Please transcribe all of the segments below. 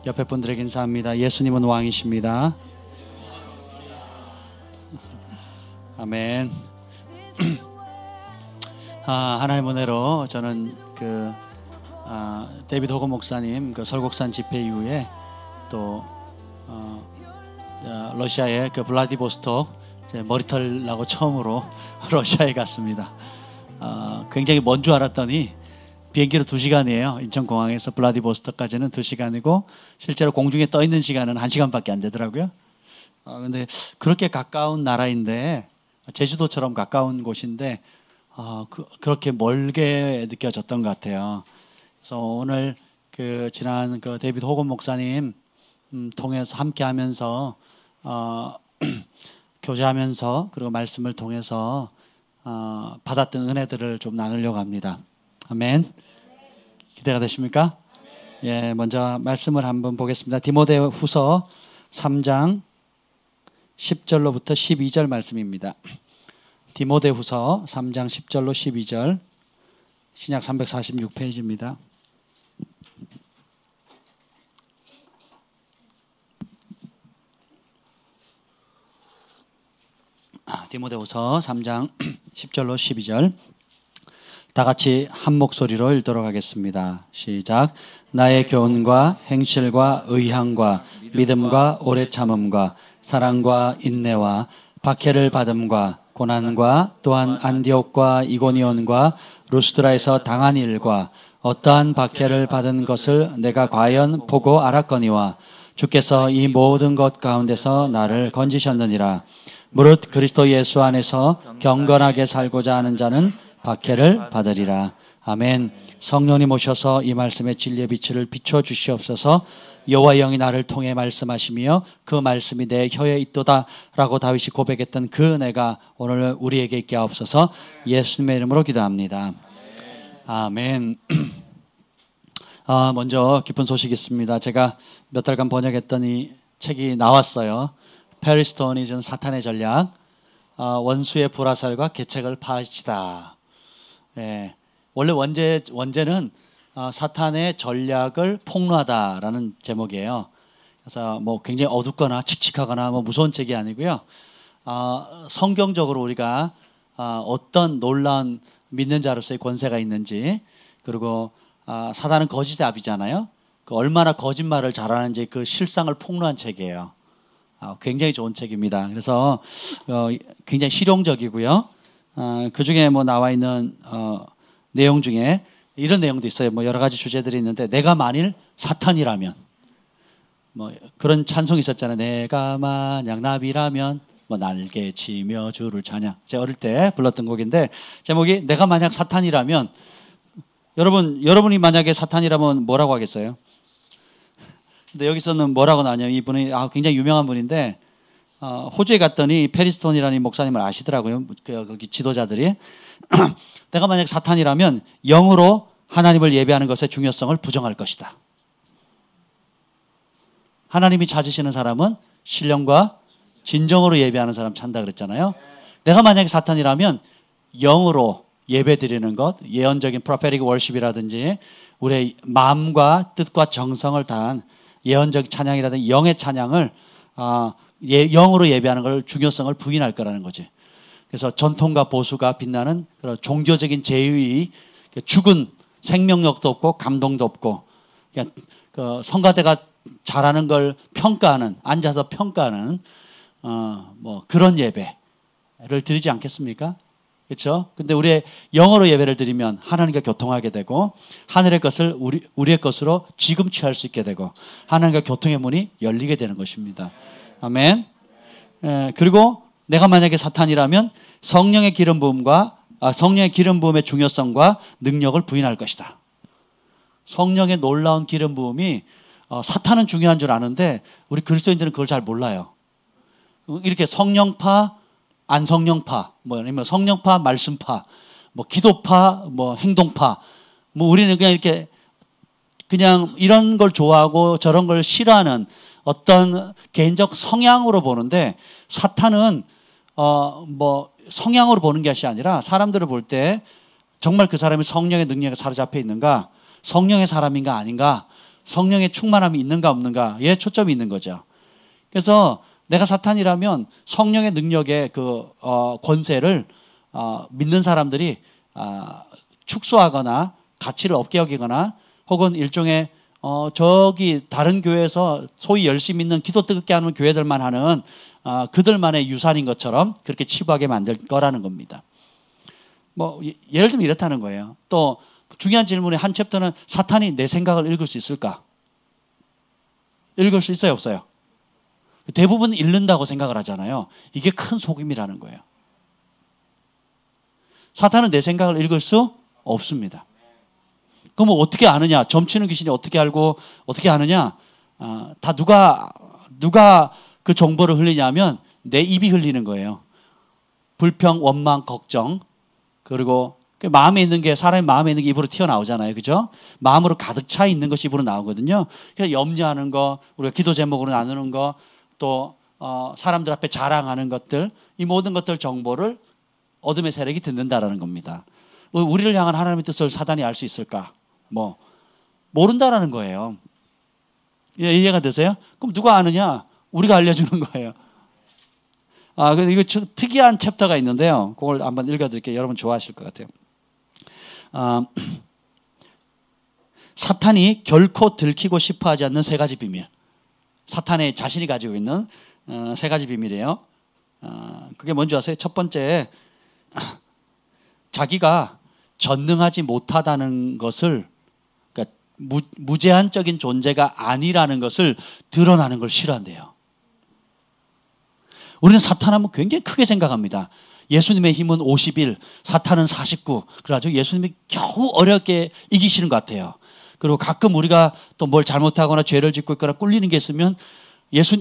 옆에 분들에게 인사합니다. 예수님은 왕이십니다. 아멘. 하나님 은혜로 저는 데이비드 호건 목사님 설국산 집회 이후에 또 러시아의 블라디보스톡 머리털 나고 처음으로 러시아에 갔습니다. 굉장히 먼 줄 알았더니 비행기로 2시간이에요. 인천공항에서 블라디보스톡까지는 2시간이고 실제로 공중에 떠 있는 시간은 1시간밖에 안 되더라고요. 근데 그렇게 가까운 나라인데, 제주도처럼 가까운 곳인데 그렇게 멀게 느껴졌던 것 같아요. 그래서 오늘 지난 데이비드 호건 목사님 통해서 함께하면서 교제하면서 그리고 말씀을 통해서 받았던 은혜들을 좀 나누려고 합니다. 아멘. 기대가 되십니까? 예, 먼저 말씀을 한번 보겠습니다. 디모데후서 3장 10절로부터 12절 말씀입니다. 디모데후서 3장 10절로 12절, 신약 346페이지입니다. 디모데후서 3장 10절로 12절 다 같이 한 목소리로 읽도록 하겠습니다. 시작. 나의 교훈과 행실과 의향과 믿음과 오래 참음과 사랑과 인내와 박해를 받음과 고난과 또한 안디옥과 이고니온과 루스드라에서 당한 일과 어떠한 박해를 받은 것을 내가 과연 보고 알았거니와 주께서 이 모든 것 가운데서 나를 건지셨느니라. 무릇 그리스도 예수 안에서 경건하게 살고자 하는 자는 박해를 받으리라. 아멘. 성령님 오셔서 이 말씀의 진리의 빛을 비춰 주시옵소서. 여호와의 영이 나를 통해 말씀하시며 그 말씀이 내 혀에 있도다 라고 다윗이 고백했던 그 은혜가 오늘 우리에게 있게 하옵소서. 예수님의 이름으로 기도합니다. 아멘. 먼저 기쁜 소식이 있습니다. 제가 몇 달간 번역했던 이 책이 나왔어요. 페리스토니즘 사탄의 전략, 원수의 불화살과 계책을 파헤치다. 예, 원래 원제는 사탄의 전략을 폭로하다라는 제목이에요. 그래서 뭐 굉장히 어둡거나 칙칙하거나 뭐 무서운 책이 아니고요. 성경적으로 우리가 어떤 놀라운 믿는 자로서의 권세가 있는지, 그리고 사탄은 거짓의 아비잖아요. 얼마나 거짓말을 잘하는지 그 실상을 폭로한 책이에요. 굉장히 좋은 책입니다. 그래서 굉장히 실용적이고요. 그 중에 뭐 나와 있는 내용 중에 이런 내용도 있어요. 뭐 여러 가지 주제들이 있는데, 내가 만일 사탄이라면, 뭐 그런 찬송이 있었잖아요. 내가 만약 나비라면 뭐 날개 치며 주를 찬양. 제가 어릴 때 불렀던 곡인데 제목이 내가 만약 사탄이라면, 여러분이 만약에 사탄이라면 뭐라고 하겠어요? 근데 여기서는 뭐라고 나냐면, 이분이 굉장히 유명한 분인데 호주에 갔더니 페리스톤이라는 목사님을 아시더라고요. 거기 지도자들이. 내가 만약 사탄이라면 영으로 하나님을 예배하는 것의 중요성을 부정할 것이다. 하나님이 찾으시는 사람은 신령과 진정으로 예배하는 사람 찾는다 그랬잖아요. 내가 만약에 사탄이라면 영으로 예배 드리는 것, 예언적인 프로페틱 월십이라든지 우리의 마음과 뜻과 정성을 다한 예언적 찬양이라든지 영의 찬양을 영으로 예배하는 걸 중요성을 부인할 거라는 거지. 그래서 전통과 보수가 빛나는 그런 종교적인 제의, 죽은 생명력도 없고 감동도 없고, 그냥 성가대가 잘하는 걸 평가하는, 앉아서 평가하는 뭐 그런 예배를 드리지 않겠습니까? 그렇죠? 근데 우리의 영어로 예배를 드리면 하나님과 교통하게 되고, 하늘의 것을 우리의 것으로 지금 취할 수 있게 되고, 하나님과 교통의 문이 열리게 되는 것입니다. 아멘. 그리고 내가 만약에 사탄이라면 성령의 기름 부음의 중요성과 능력을 부인할 것이다. 성령의 놀라운 기름 부음이 사탄은 중요한 줄 아는데 우리 그리스도인들은 그걸 잘 몰라요. 이렇게 성령파, 안성령파, 뭐 아니면 성령파, 말씀파, 뭐 기도파, 뭐 행동파, 뭐 우리는 그냥 이렇게 그냥 이런 걸 좋아하고 저런 걸 싫어하는 어떤 개인적 성향으로 보는데, 사탄은 뭐 성향으로 보는 것이 아니라 사람들을 볼 때 정말 그 사람이 성령의 능력에 사로잡혀 있는가, 성령의 사람인가 아닌가, 성령의 충만함이 있는가 없는가에 초점이 있는 거죠. 그래서 내가 사탄이라면 성령의 능력의 그 권세를 믿는 사람들이 축소하거나 가치를 없게 여기거나 혹은 일종의 저기 다른 교회에서 소위 열심히 있는 기도 뜨겁게 하는 교회들만 하는 그들만의 유산인 것처럼 그렇게 치부하게 만들 거라는 겁니다. 뭐 예를 들면 이렇다는 거예요. 또 중요한 질문의 한 챕터는 사탄이 내 생각을 읽을 수 있을까? 읽을 수 있어요, 없어요? 대부분 읽는다고 생각을 하잖아요. 이게 큰 속임이라는 거예요. 사탄은 내 생각을 읽을 수 없습니다. 그럼 뭐 어떻게 아느냐? 점치는 귀신이 어떻게 알고 어떻게 아느냐? 다 누가 그 정보를 흘리냐면 내 입이 흘리는 거예요. 불평, 원망, 걱정, 그리고 마음에 있는 게 사람의 마음에 있는 게 입으로 튀어나오잖아요. 그죠? 마음으로 가득 차 있는 것이 입으로 나오거든요. 그래서 염려하는 거, 우리가 기도 제목으로 나누는 거, 또 사람들 앞에 자랑하는 것들, 이 모든 것들 정보를 어둠의 세력이 듣는다라는 겁니다. 우리를 향한 하나님의 뜻을 사단이 알 수 있을까? 뭐 모른다라는 거예요. 이해가 되세요? 그럼 누가 아느냐? 우리가 알려주는 거예요. 근데 이거 특이한 챕터가 있는데요. 그걸 한번 읽어드릴게요. 여러분 좋아하실 것 같아요. 사탄이 결코 들키고 싶어하지 않는 세 가지 비밀. 사탄의 자신이 가지고 있는 세 가지 비밀이에요. 그게 뭔지 아세요? 첫 번째, 자기가 전능하지 못하다는 것을, 그러니까 무제한적인 존재가 아니라는 것을 드러나는 걸 싫어한대요. 우리는 사탄하면 굉장히 크게 생각합니다. 예수님의 힘은 51, 사탄은 49. 그래가지고 예수님이 겨우 어렵게 이기시는 것 같아요. 그리고 가끔 우리가 또 뭘 잘못하거나 죄를 짓고 있거나 꿀리는 게 있으면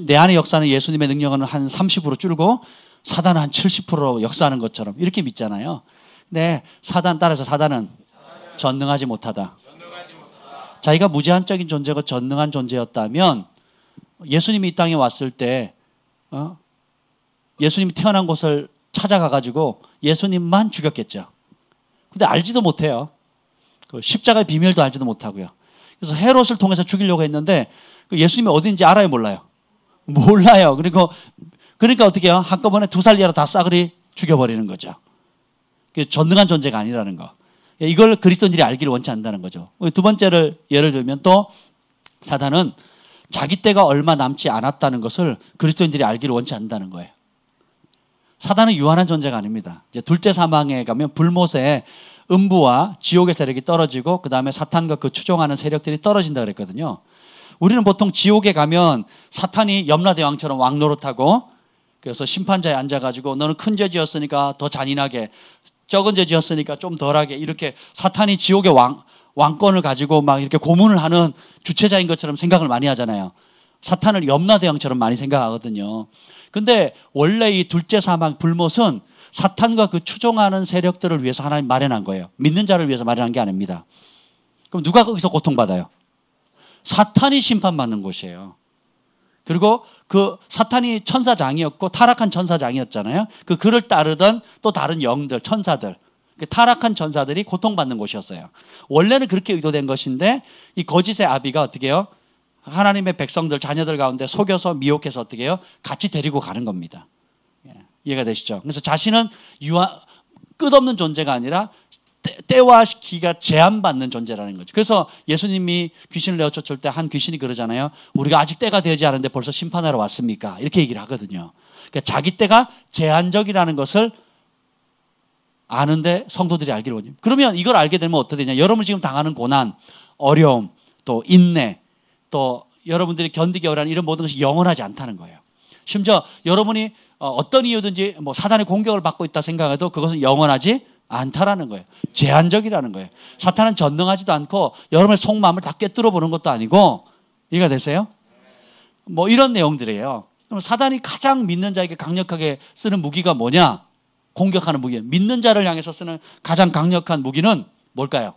내 안에 역사는 예수님의 능력은 한 30% 줄고 사단은 한 70% 역사하는 것처럼 이렇게 믿잖아요. 근데 따라서 사단은 전능하지 못하다. 자기가 무제한적인 존재고 전능한 존재였다면 예수님이 이 땅에 왔을 때 예수님이 태어난 곳을 찾아가가지고 예수님만 죽였겠죠. 근데 알지도 못해요. 그 십자가의 비밀도 알지도 못하고요. 그래서 헤롯을 통해서 죽이려고 했는데 예수님이 어딘지 알아요, 몰라요? 몰라요. 그러니까 어떻게 해요? 한꺼번에 두 살리아로 다 싸그리 죽여버리는 거죠. 전능한 존재가 아니라는 거. 이걸 그리스도인들이 알기를 원치 않는다는 거죠. 두 번째를 예를 들면 또 사단은 자기 때가 얼마 남지 않았다는 것을 그리스도인들이 알기를 원치 않는다는 거예요. 사단은 유한한 존재가 아닙니다. 이제 둘째 사망에 가면 불못에 음부와 지옥의 세력이 떨어지고 그 다음에 사탄과 그 추종하는 세력들이 떨어진다 그랬거든요. 우리는 보통 지옥에 가면 사탄이 염라대왕처럼 왕노릇하고 그래서 심판자에 앉아가지고 너는 큰 죄 지었으니까 더 잔인하게, 적은 죄 지었으니까 좀 덜하게, 이렇게 사탄이 지옥의 왕권을 가지고 막 이렇게 고문을 하는 주체자인 것처럼 생각을 많이 하잖아요. 사탄을 염라대왕처럼 많이 생각하거든요. 근데 원래 이 둘째 사망 불못은 사탄과 그 추종하는 세력들을 위해서 하나님 마련한 거예요. 믿는 자를 위해서 마련한 게 아닙니다. 그럼 누가 거기서 고통받아요? 사탄이 심판받는 곳이에요. 그리고 그 사탄이 천사장이었고 타락한 천사장이었잖아요. 그를 따르던 또 다른 영들, 천사들, 타락한 천사들이 고통받는 곳이었어요. 원래는 그렇게 의도된 것인데 이 거짓의 아비가 어떻게 해요? 하나님의 백성들, 자녀들 가운데 속여서 미혹해서 어떻게 해요? 같이 데리고 가는 겁니다. 이해가 되시죠? 그래서 자신은 끝없는 존재가 아니라 때와 기가 제한받는 존재라는 거죠. 그래서 예수님이 귀신을 내어 쫓을 때 한 귀신이 그러잖아요. 우리가 아직 때가 되지 않은데 벌써 심판하러 왔습니까? 이렇게 얘기를 하거든요. 그러니까 자기 때가 제한적이라는 것을 아는데 성도들이 알기를 원해요. 그러면 이걸 알게 되면 어떻게 되냐? 여러분 지금 당하는 고난, 어려움, 또 인내, 또 여러분들이 견디기 어려운 이런 모든 것이 영원하지 않다는 거예요. 심지어 여러분이 어떤 이유든지 뭐 사단의 공격을 받고 있다 생각해도 그것은 영원하지 않다라는 거예요. 제한적이라는 거예요. 사탄은 전능하지도 않고 여러분의 속마음을 다 꿰뚫어 보는 것도 아니고, 이해가 되세요? 뭐 이런 내용들이에요. 그럼 사단이 가장 믿는 자에게 강력하게 쓰는 무기가 뭐냐? 공격하는 무기. 믿는 자를 향해서 쓰는 가장 강력한 무기는 뭘까요?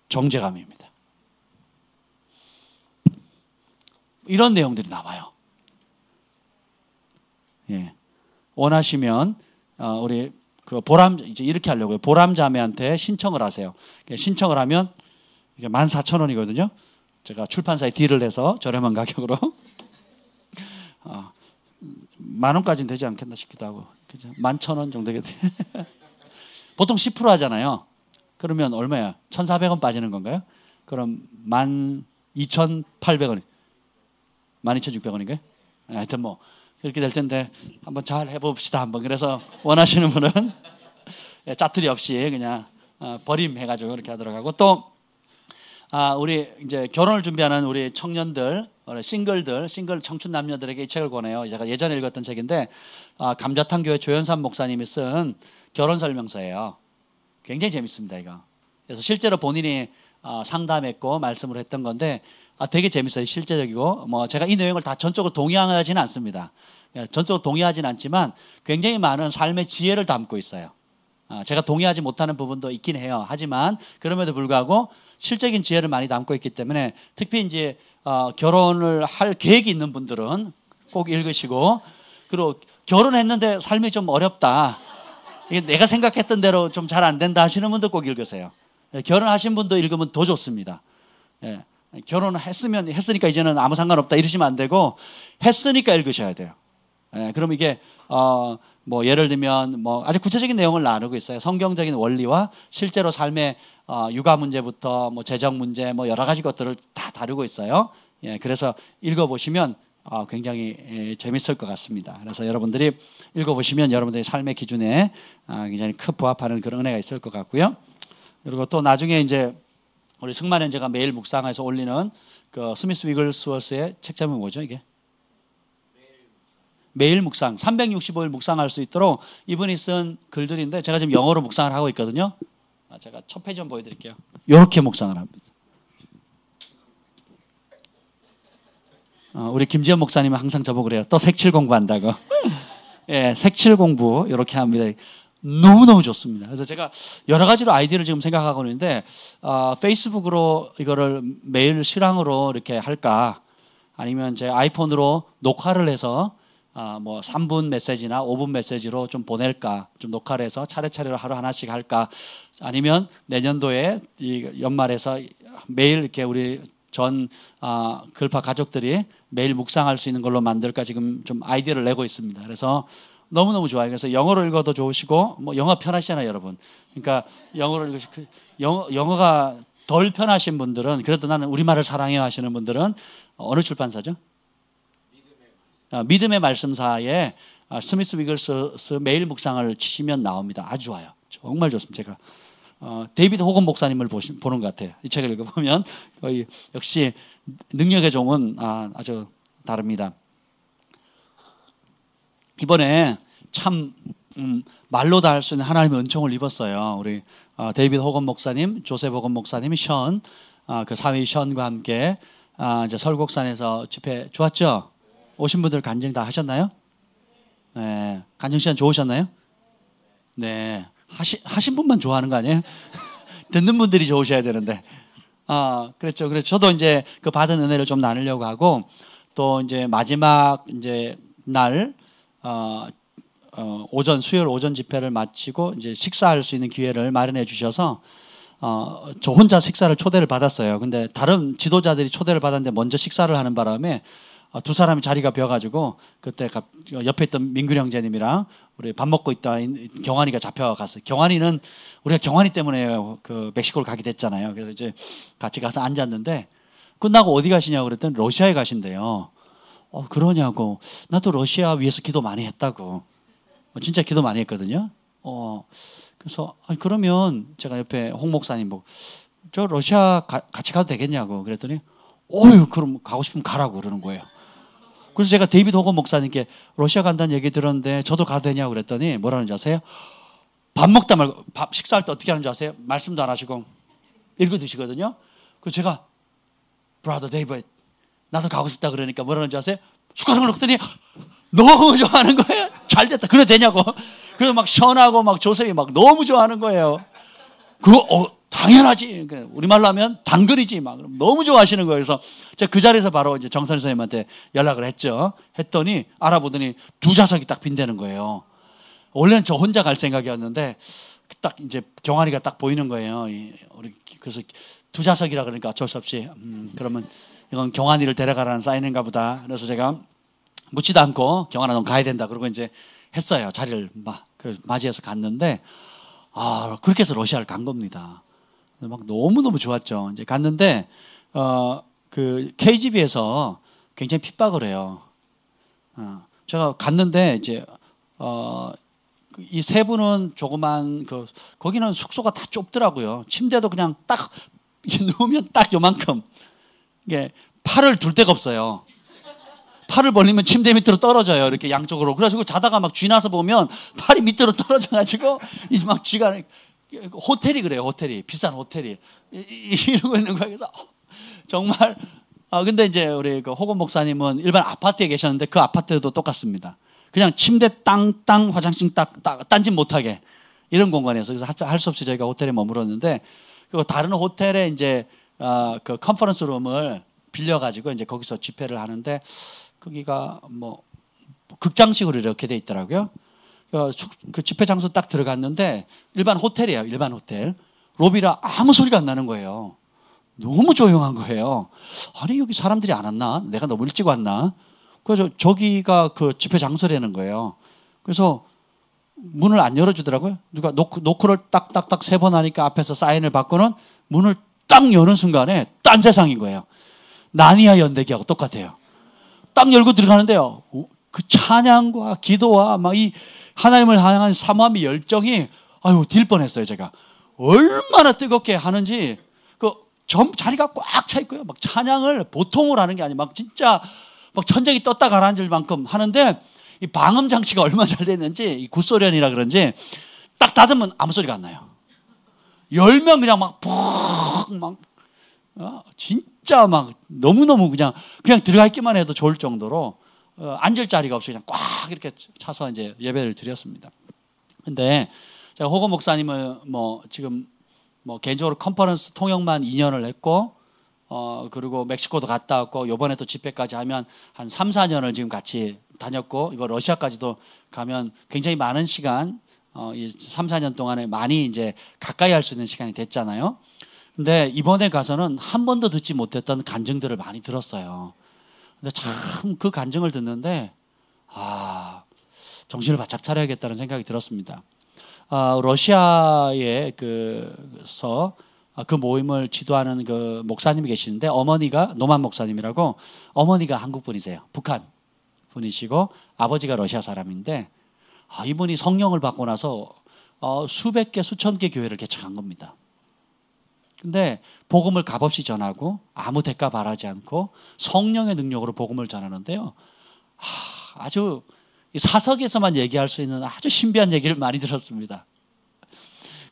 정죄감입니다. 이런 내용들이 나와요. 예. 원하시면 우리 그 이제 이렇게 하려고요. 보람 자매한테 신청을 하세요. 신청을 하면 이게 14,000원이거든요. 제가 출판사에 딜을 해서 저렴한 가격으로 10,000원까지는 되지 않겠나 싶기도 하고, 그죠? 11,000원 정도겠지. 보통 10% 하잖아요. 그러면 얼마야? 1,400원 빠지는 건가요? 그럼 12,800원, 12,600원인가요? 하여튼 뭐 이렇게 될 텐데 한번 잘 해봅시다 한번. 그래서 원하시는 분은 짜투리 없이 그냥 버림해가지고 이렇게 하도록 하고, 또 우리 이제 결혼을 준비하는 우리 청년들, 싱글 청춘 남녀들에게 이 책을 권해요. 제가 예전에 읽었던 책인데 감자탕 교회 조연삼 목사님이 쓴 결혼 설명서예요. 굉장히 재밌습니다 이거. 그래서 실제로 본인이 상담했고 말씀을 했던 건데 되게 재밌어요. 실제적이고 뭐 제가 이 내용을 다 전적으로 동의하지는 않습니다. 전적으로 동의하지는 않지만 굉장히 많은 삶의 지혜를 담고 있어요. 제가 동의하지 못하는 부분도 있긴 해요. 하지만 그럼에도 불구하고 실적인 지혜를 많이 담고 있기 때문에 특히 이제 결혼을 할 계획이 있는 분들은 꼭 읽으시고, 그리고 결혼했는데 삶이 좀 어렵다, 이게 내가 생각했던 대로 좀 잘 안 된다 하시는 분도 꼭 읽으세요. 결혼하신 분도 읽으면 더 좋습니다. 했으니까 이제는 아무 상관없다 이러시면 안 되고, 했으니까 읽으셔야 돼요. 그럼 이게 뭐 예를 들면 뭐 아주 구체적인 내용을 나누고 있어요. 성경적인 원리와 실제로 삶의 육아 문제부터 뭐 재정 문제 뭐 여러 가지 것들을 다 다루고 있어요. 그래서 읽어보시면 굉장히 재밌을 것 같습니다. 그래서 여러분들이 읽어보시면 여러분들의 삶의 기준에 굉장히 부합하는 그런 은혜가 있을 것 같고요. 그리고 또 나중에 이제 우리 승만 형제가 매일 묵상해서 올리는 그 스미스 위글스워스의 책 제목이 뭐죠 이게? 매일 묵상, 365일 묵상할 수 있도록 이분이 쓴 글들인데 제가 지금 영어로 묵상을 하고 있거든요. 제가 첫 페이지 좀 보여드릴게요. 이렇게 묵상을 합니다. 우리 김지현 목사님은 항상 저보고 그래요. 또 색칠 공부한다고. 예, 색칠 공부 이렇게 합니다. 너무너무 좋습니다. 그래서 제가 여러 가지로 아이디어를 지금 생각하고 있는데 페이스북으로 이거를 매일 실황으로 이렇게 할까, 아니면 제 아이폰으로 녹화를 해서 뭐 3분 메시지나 5분 메시지로 좀 보낼까, 좀 녹화를 해서 차례차례로 하루 하나씩 할까, 아니면 내년도에 이 연말에서 매일 이렇게 우리 전 글파 가족들이 매일 묵상할 수 있는 걸로 만들까 지금 좀 아이디어를 내고 있습니다. 그래서 너무너무 좋아요. 그래서 영어로 읽어도 좋으시고, 뭐 영어 편하시잖아요 여러분. 그러니까 영어로 읽으시고, 영어가 덜 편하신 분들은, 그래도 나는 우리말을 사랑해요 하시는 분들은 어느 출판사죠? 믿음의 말씀사에 스미스 위글스 매일 묵상을 치시면 나옵니다. 아주 좋아요. 정말 좋습니다. 제가 데이비드 호건 목사님을 보는 것 같아요. 이 책을 읽어보면 거의 역시 능력의 종은 아주 다릅니다. 이번에 참 말로 다 할 수 있는 하나님의 은총을 입었어요. 우리 데이비드 호건 목사님, 조셉 호건 목사님, 그 사위 션과 함께 이제 설곡산에서 집회 좋았죠? 오신 분들 간증 다 하셨나요? 네. 간증 시간 좋으셨나요? 네. 하신 분만 좋아하는 거 아니에요? 듣는 분들이 좋으셔야 되는데. 그렇죠. 그래서 저도 이제 그 받은 은혜를 좀 나누려고 하고, 또 이제 마지막 이제 날 수요일 오전 집회를 마치고 이제 식사할 수 있는 기회를 마련해 주셔서 저 혼자 식사를 초대를 받았어요. 근데 다른 지도자들이 초대를 받았는데 먼저 식사를 하는 바람에 두 사람이 자리가 비어가지고 그때 옆에 있던 민규 형제님이랑 우리 밥 먹고 있다 경환이가 잡혀갔어요. 경환이는 우리가 경환이 때문에 그 멕시코를 가게 됐잖아요. 그래서 이제 같이 가서 앉았는데 끝나고 어디 가시냐고 그랬더니 러시아에 가신대요. 그러냐고. 나도 러시아 위해서 기도 많이 했다고. 진짜 기도 많이 했거든요. 그래서 그러면 제가 옆에 홍 목사님 보고 저 러시아 같이 가도 되겠냐고 그랬더니 그럼 가고 싶으면 가라고 그러는 거예요. 그래서 제가 데이비드 호건 목사님께 러시아 간다는 얘기 들었는데 저도 가도 되냐고 그랬더니 뭐라는 줄 아세요? 밥 먹다 말고 식사할 때 어떻게 하는 줄 아세요? 말씀도 안 하시고 읽어 두시거든요. 그래서 제가 브라더 데이비드 나도 가고 싶다 그러니까 뭐라는 줄 아세요? 숟가락을 넣더니 너무 좋아하는 거예요. 잘 됐다. 그래 되냐고. 그래서 막 션하고 막 조셉이 막 너무 좋아하는 거예요. 그거 당연하지. 우리말로 하면 당근이지. 막 너무 좋아하시는 거예요. 그래서 제가 그 자리에서 바로 이제 정선 선생님한테 연락을 했죠. 했더니 알아보더니 두 좌석이 딱 빈대는 거예요. 원래는 저 혼자 갈 생각이었는데 딱 이제 경환이가 딱 보이는 거예요. 그래서 두 좌석이라 그러니까 어쩔 수 없이 그러면 이건 경환이를 데려가라는 사인인가 보다. 그래서 제가 묻지도 않고 경환아 넌 가야 된다. 그러고 이제 했어요. 자리를 맞이해서 갔는데 그렇게 해서 러시아를 간 겁니다. 막 너무너무 좋았죠. 이제 갔는데 그 KGB에서 굉장히 핍박을 해요. 제가 갔는데 이제 이 세 분은 조그만 거기는 숙소가 다 좁더라고요. 침대도 그냥 딱 누우면 딱 요만큼. 이게 팔을 둘 데가 없어요. 팔을 벌리면 침대 밑으로 떨어져요. 이렇게 양쪽으로. 그래가지고 자다가 막 쥐나서 보면 팔이 밑으로 떨어져가지고 이제 막 쥐가 호텔이 그래요. 호텔이 비싼 호텔이 이러고 있는 거예요. 그래서 정말 근데 이제 우리 그 호건 목사님은 일반 아파트에 계셨는데 그 아파트도 똑같습니다. 그냥 침대 땅 화장실 딴짓 못하게 이런 공간에서 그래서 할 수 없이 저희가 호텔에 머물렀는데 그 다른 호텔에 이제 그 컨퍼런스 룸을 빌려가지고 이제 거기서 집회를 하는데 거기가 뭐 극장식으로 이렇게 돼 있더라고요. 그 집회 장소 딱 들어갔는데 일반 호텔이에요. 일반 호텔. 로비라 아무 소리가 안 나는 거예요. 너무 조용한 거예요. 아니 여기 사람들이 안 왔나? 내가 너무 일찍 왔나? 그래서 저기가 그 집회 장소라는 거예요. 그래서 문을 안 열어주더라고요. 누가 노크를 딱딱딱 3번 하니까 앞에서 사인을 받고는 문을 딱 여는 순간에 딴 세상인 거예요. 나니아 연대기하고 똑같아요. 딱 열고 들어가는데요. 그 찬양과 기도와 막 이 하나님을 향한 사모함의 열정이 딜 뻔했어요. 제가 얼마나 뜨겁게 하는지 자리가 꽉 차 있고요. 막 찬양을 보통으로 하는 게 아니고 막 진짜 막 천장이 떴다 가라앉을 만큼 하는데 이 방음 장치가 얼마나 잘 됐는지 이 구소련이라 그런지 딱 닫으면 아무 소리가 안 나요. 열면 그냥 막 진짜 막 너무너무 그냥 들어가 있기만 해도 좋을 정도로 앉을 자리가 없이 그냥 꽉 이렇게 차서 이제 예배를 드렸습니다. 근데 제가 호건 목사님을 지금 개인적으로 컨퍼런스 통역만 2년을 했고 그리고 멕시코도 갔다 왔고 이번에 또 집회까지 하면 한 3, 4년을 지금 같이 다녔고 이거 러시아까지도 가면 굉장히 많은 시간 이 3, 4년 동안에 많이 이제 가까이 할 수 있는 시간이 됐잖아요. 근데 이번에 가서는 한 번도 듣지 못했던 간증들을 많이 들었어요. 근데 참 그 간증을 듣는데 정신을 바짝 차려야겠다는 생각이 들었습니다. 러시아에 그 모임을 지도하는 그 목사님이 계시는데 어머니가 노만 목사님이라고 어머니가 한국 분이세요. 북한 분이시고 아버지가 러시아 사람인데 이분이 성령을 받고 나서 수백 개 수천 개 교회를 개척한 겁니다. 근데 복음을 값없이 전하고 아무 대가 바라지 않고 성령의 능력으로 복음을 전하는데요. 아주 사석에서만 얘기할 수 있는 아주 신비한 얘기를 많이 들었습니다.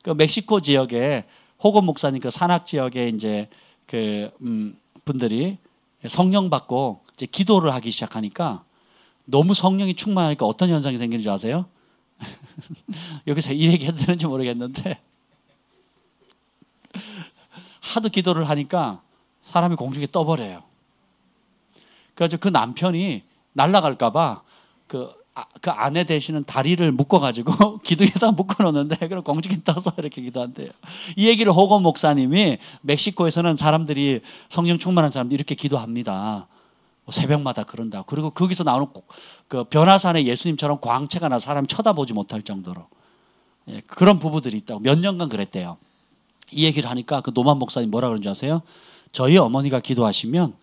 그 멕시코 지역에 호건 목사님 그 산악 지역에 이제 그 분들이 성령 받고 이제 기도를 하기 시작하니까 너무 성령이 충만하니까 어떤 현상이 생기는 줄 아세요? 여기서 이 얘기 해도 되는지 모르겠는데 하도 기도를 하니까 사람이 공중에 떠버려요. 그래서 그 남편이 날아갈까 봐 그 아내 되시는 다리를 묶어가지고 기둥에다 묶어놓는데 그럼 공중에 떠서 이렇게 기도한대요. 이 얘기를 호건 목사님이 멕시코에서는 사람들이 성령 충만한 사람들이 이렇게 기도합니다. 새벽마다 그런다. 그리고 거기서 나오는 그 변화산의 예수님처럼 광채가 나 사람이 쳐다보지 못할 정도로 그런 부부들이 있다고 몇 년간 그랬대요. 이 얘기를 하니까 그 노만 목사님 뭐라 그런지 아세요? 저희 어머니가 기도하시면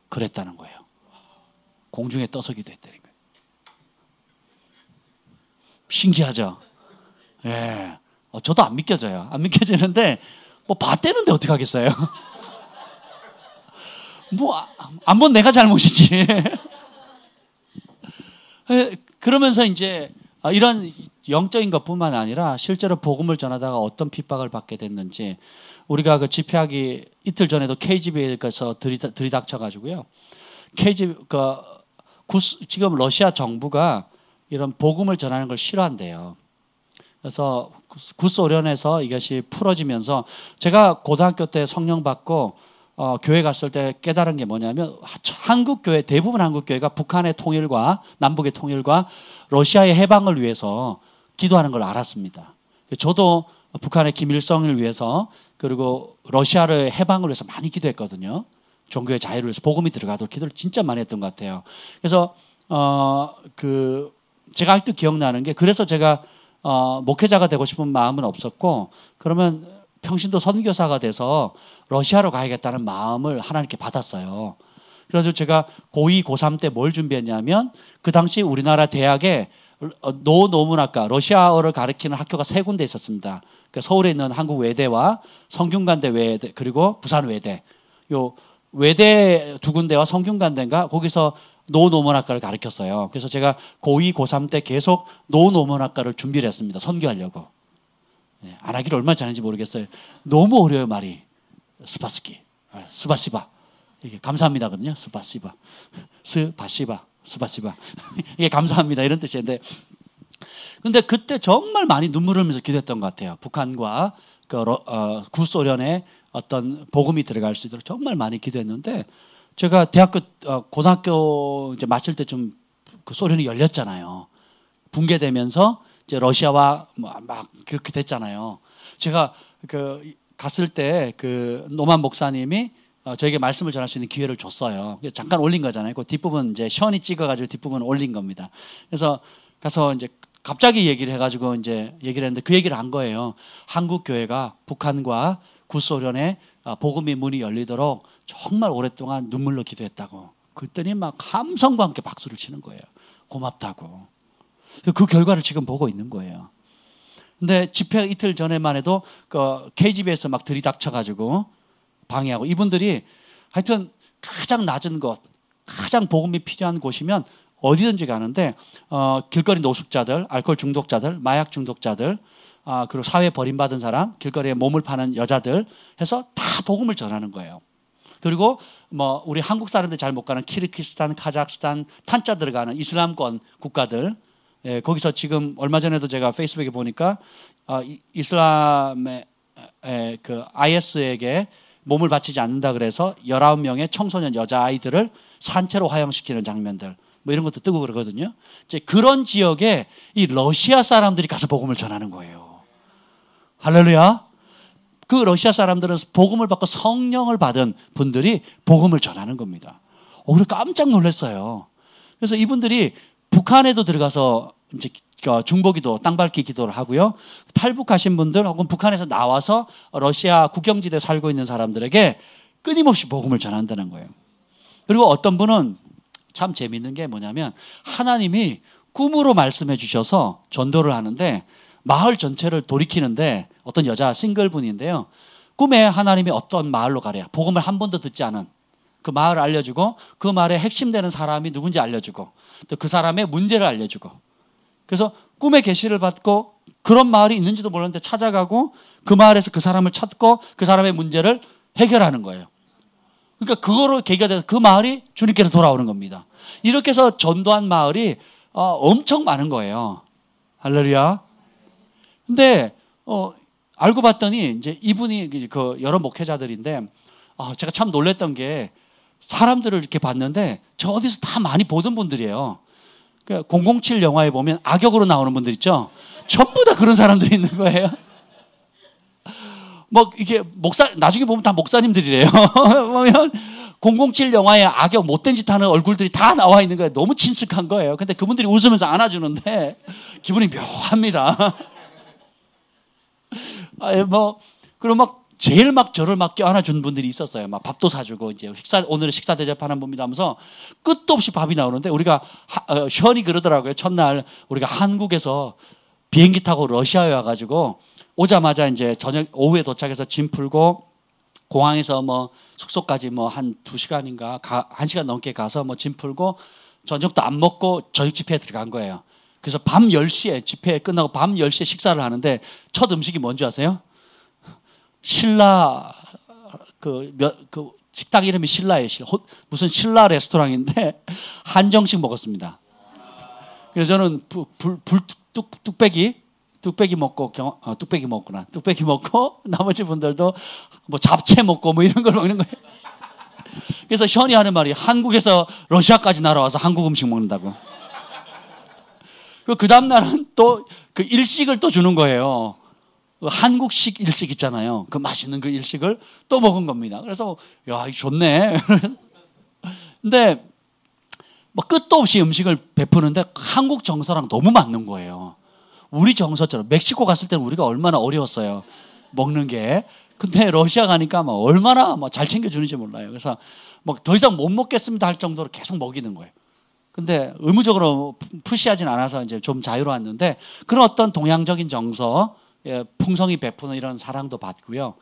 그랬다는 거예요. 공중에 떠서 기도했다는 거예요. 신기하죠? 예. 저도 안 믿겨져요. 안 믿겨지는데 봤대는데 어떻게 하겠어요? 안 본 내가 잘못이지. 그러면서 이제 이런 영적인 것뿐만 아니라 실제로 복음을 전하다가 어떤 핍박을 받게 됐는지 우리가 그 집회하기 이틀 전에도 KGB에서 들이닥쳐가지고요. 지금 러시아 정부가 이런 복음을 전하는 걸 싫어한대요. 그래서 구소련에서 이것이 풀어지면서 제가 고등학교 때 성령 받고 교회 갔을 때 깨달은 게 뭐냐면 한국 교회 대부분 한국 교회가 북한의 통일과 남북의 통일과 러시아의 해방을 위해서 기도하는 걸 알았습니다. 저도 북한의 김일성을 위해서 그리고 러시아를 해방을 위해서 많이 기도했거든요. 종교의 자유를 위해서 복음이 들어가도록 기도를 진짜 많이 했던 것 같아요. 그래서 제가 아직도 기억나는 게 그래서 제가 목회자가 되고 싶은 마음은 없었고 그러면 평신도 선교사가 돼서 러시아로 가야겠다는 마음을 하나님께 받았어요. 그래서 제가 고2, 고3 때 뭘 준비했냐면 그 당시 우리나라 대학에 노문학과 러시아어를 가르치는 학교가 3군데 있었습니다. 그러니까 서울에 있는 한국외대와 성균관대 외대 그리고 부산외대. 요 외대 2군데와 성균관대인가 거기서 노문학과를 가르쳤어요. 그래서 제가 고2, 고3 때 계속 노문학과를 준비를 했습니다. 선교하려고. 안 하기를 얼마나 잘하는지 모르겠어요. 너무 어려워요 말이. 스파스키, 스바시바. 이게 감사합니다거든요. 스바시바, 스바시바, 스바시바. 이게 감사합니다 이런 뜻인데. 근데 그때 정말 많이 눈물을 흘리면서 기도했던 것 같아요. 북한과 구소련의 어떤 복음이 들어갈 수 있도록 정말 많이 기도했는데 제가 고등학교 이제 마칠 때 좀 그 소련이 열렸잖아요. 붕괴되면서 이제 러시아와 막 그렇게 됐잖아요. 제가 갔을 때 노만 목사님이 저에게 말씀을 전할 수 있는 기회를 줬어요. 잠깐 올린 거잖아요. 그 뒷부분 이제 시원히 찍어가지고 뒷부분 올린 겁니다. 그래서 가서 이제 갑자기 얘기를 해가지고 이제 얘기를 했는데 그 얘기를 한 거예요. 한국 교회가 북한과 구소련의 복음의 문이 열리도록 정말 오랫동안 눈물로 기도했다고. 그랬더니 막 함성과 함께 박수를 치는 거예요. 고맙다고. 그 결과를 지금 보고 있는 거예요. 근데 집회 이틀 전에만 해도 KGB에서 막 들이닥쳐가지고 방해하고 이분들이 하여튼 가장 낮은 곳, 가장 복음이 필요한 곳이면 어디든지 가는데 길거리 노숙자들, 알코올 중독자들, 마약 중독자들, 그리고 사회 버림받은 사람, 길거리에 몸을 파는 여자들 해서 다 복음을 전하는 거예요. 그리고 우리 한국 사람들 잘 못 가는 키르기스탄, 카자흐스탄, 탄자 들어가는 이슬람권 국가들, 거기서 지금 얼마 전에도 제가 페이스북에 보니까 이슬람의 IS에게 몸을 바치지 않는다 그래서 19명의 청소년 여자아이들을 산채로 화형시키는 장면들 이런 것도 뜨고 그러거든요. 이제 그런 지역에 이 러시아 사람들이 가서 복음을 전하는 거예요. 할렐루야. 그 러시아 사람들은 복음을 받고 성령을 받은 분들이 복음을 전하는 겁니다. 그래서 깜짝 놀랐어요. 그래서 이분들이 북한에도 들어가서 이제 중보기도, 땅밟기 기도를 하고요. 탈북하신 분들 혹은 북한에서 나와서 러시아 국경지대에 살고 있는 사람들에게 끊임없이 복음을 전한다는 거예요. 그리고 어떤 분은 참 재밌는 게 뭐냐면 하나님이 꿈으로 말씀해 주셔서 전도를 하는데 마을 전체를 돌이키는데 어떤 여자 싱글분인데요. 꿈에 하나님이 어떤 마을로 가래요. 복음을 한 번도 듣지 않은 그 마을을 알려주고 그 마을에 핵심되는 사람이 누군지 알려주고 또 그 사람의 문제를 알려주고 그래서 꿈의 계시를 받고 그런 마을이 있는지도 몰랐는데 찾아가고 그 마을에서 그 사람을 찾고 그 사람의 문제를 해결하는 거예요. 그러니까 그거로 계기가 돼서 그 마을이 주님께로 돌아오는 겁니다. 이렇게 해서 전도한 마을이 엄청 많은 거예요. 할렐루야. 근데 알고 봤더니 이제 이분이 여러 목회자들인데 제가 참 놀랬던 게 사람들을 이렇게 봤는데 저 어디서 다 많이 보던 분들이에요. 007 영화에 보면 악역으로 나오는 분들 있죠. 전부 다 그런 사람들이 있는 거예요. 이게 나중에 보면 다 목사님들이래요. 보면 007 영화에 악역 못된 짓 하는 얼굴들이 다 나와 있는 거예요. 너무 친숙한 거예요. 근데 그분들이 웃으면서 안아주는데 기분이 묘합니다. 그리고 제일 저를 껴안아준 분들이 있었어요. 밥도 사주고 이제 오늘은 식사 대접하는 분이다 하면서 끝도 없이 밥이 나오는데 우리가 션이 그러더라고요. 첫날 우리가 한국에서 비행기 타고 러시아에 와가지고 오자마자 이제 오후에 도착해서 짐 풀고 공항에서 숙소까지 한 2시간인가 1시간 넘게 가서 짐 풀고 저녁도 안 먹고 저녁 집회에 들어간 거예요. 그래서 밤 10시에 집회 끝나고 밤 10시에 식사를 하는데 첫 음식이 뭔지 아세요? 신라 식당 이름이 신라예요. 무슨 신라 레스토랑인데 한정식 먹었습니다. 그래서 저는 뚝배기 먹고 뚝배기 먹고 나머지 분들도 잡채 먹고 이런 걸 먹는 거예요. 그래서 션이 하는 말이 한국에서 러시아까지 날아와서 한국 음식 먹는다고. 그 다음 날은 또 일식을 또 주는 거예요. 한국식 일식 있잖아요. 그 맛있는 그 일식을 또 먹은 겁니다. 그래서 야, 이거 좋네. 근데 뭐 끝도 없이 음식을 베푸는데 한국 정서랑 너무 맞는 거예요. 우리 정서처럼. 멕시코 갔을 때는 우리가 얼마나 어려웠어요. 먹는 게. 근데 러시아 가니까 막 얼마나 막 잘 챙겨주는지 몰라요. 그래서 뭐 더 이상 못 먹겠습니다 할 정도로 계속 먹이는 거예요. 근데 의무적으로 푸시하진 않아서 이제 좀 자유로웠는데 그런 어떤 동양적인 정서, 풍성히 베푸는 이런 사랑도 받고요.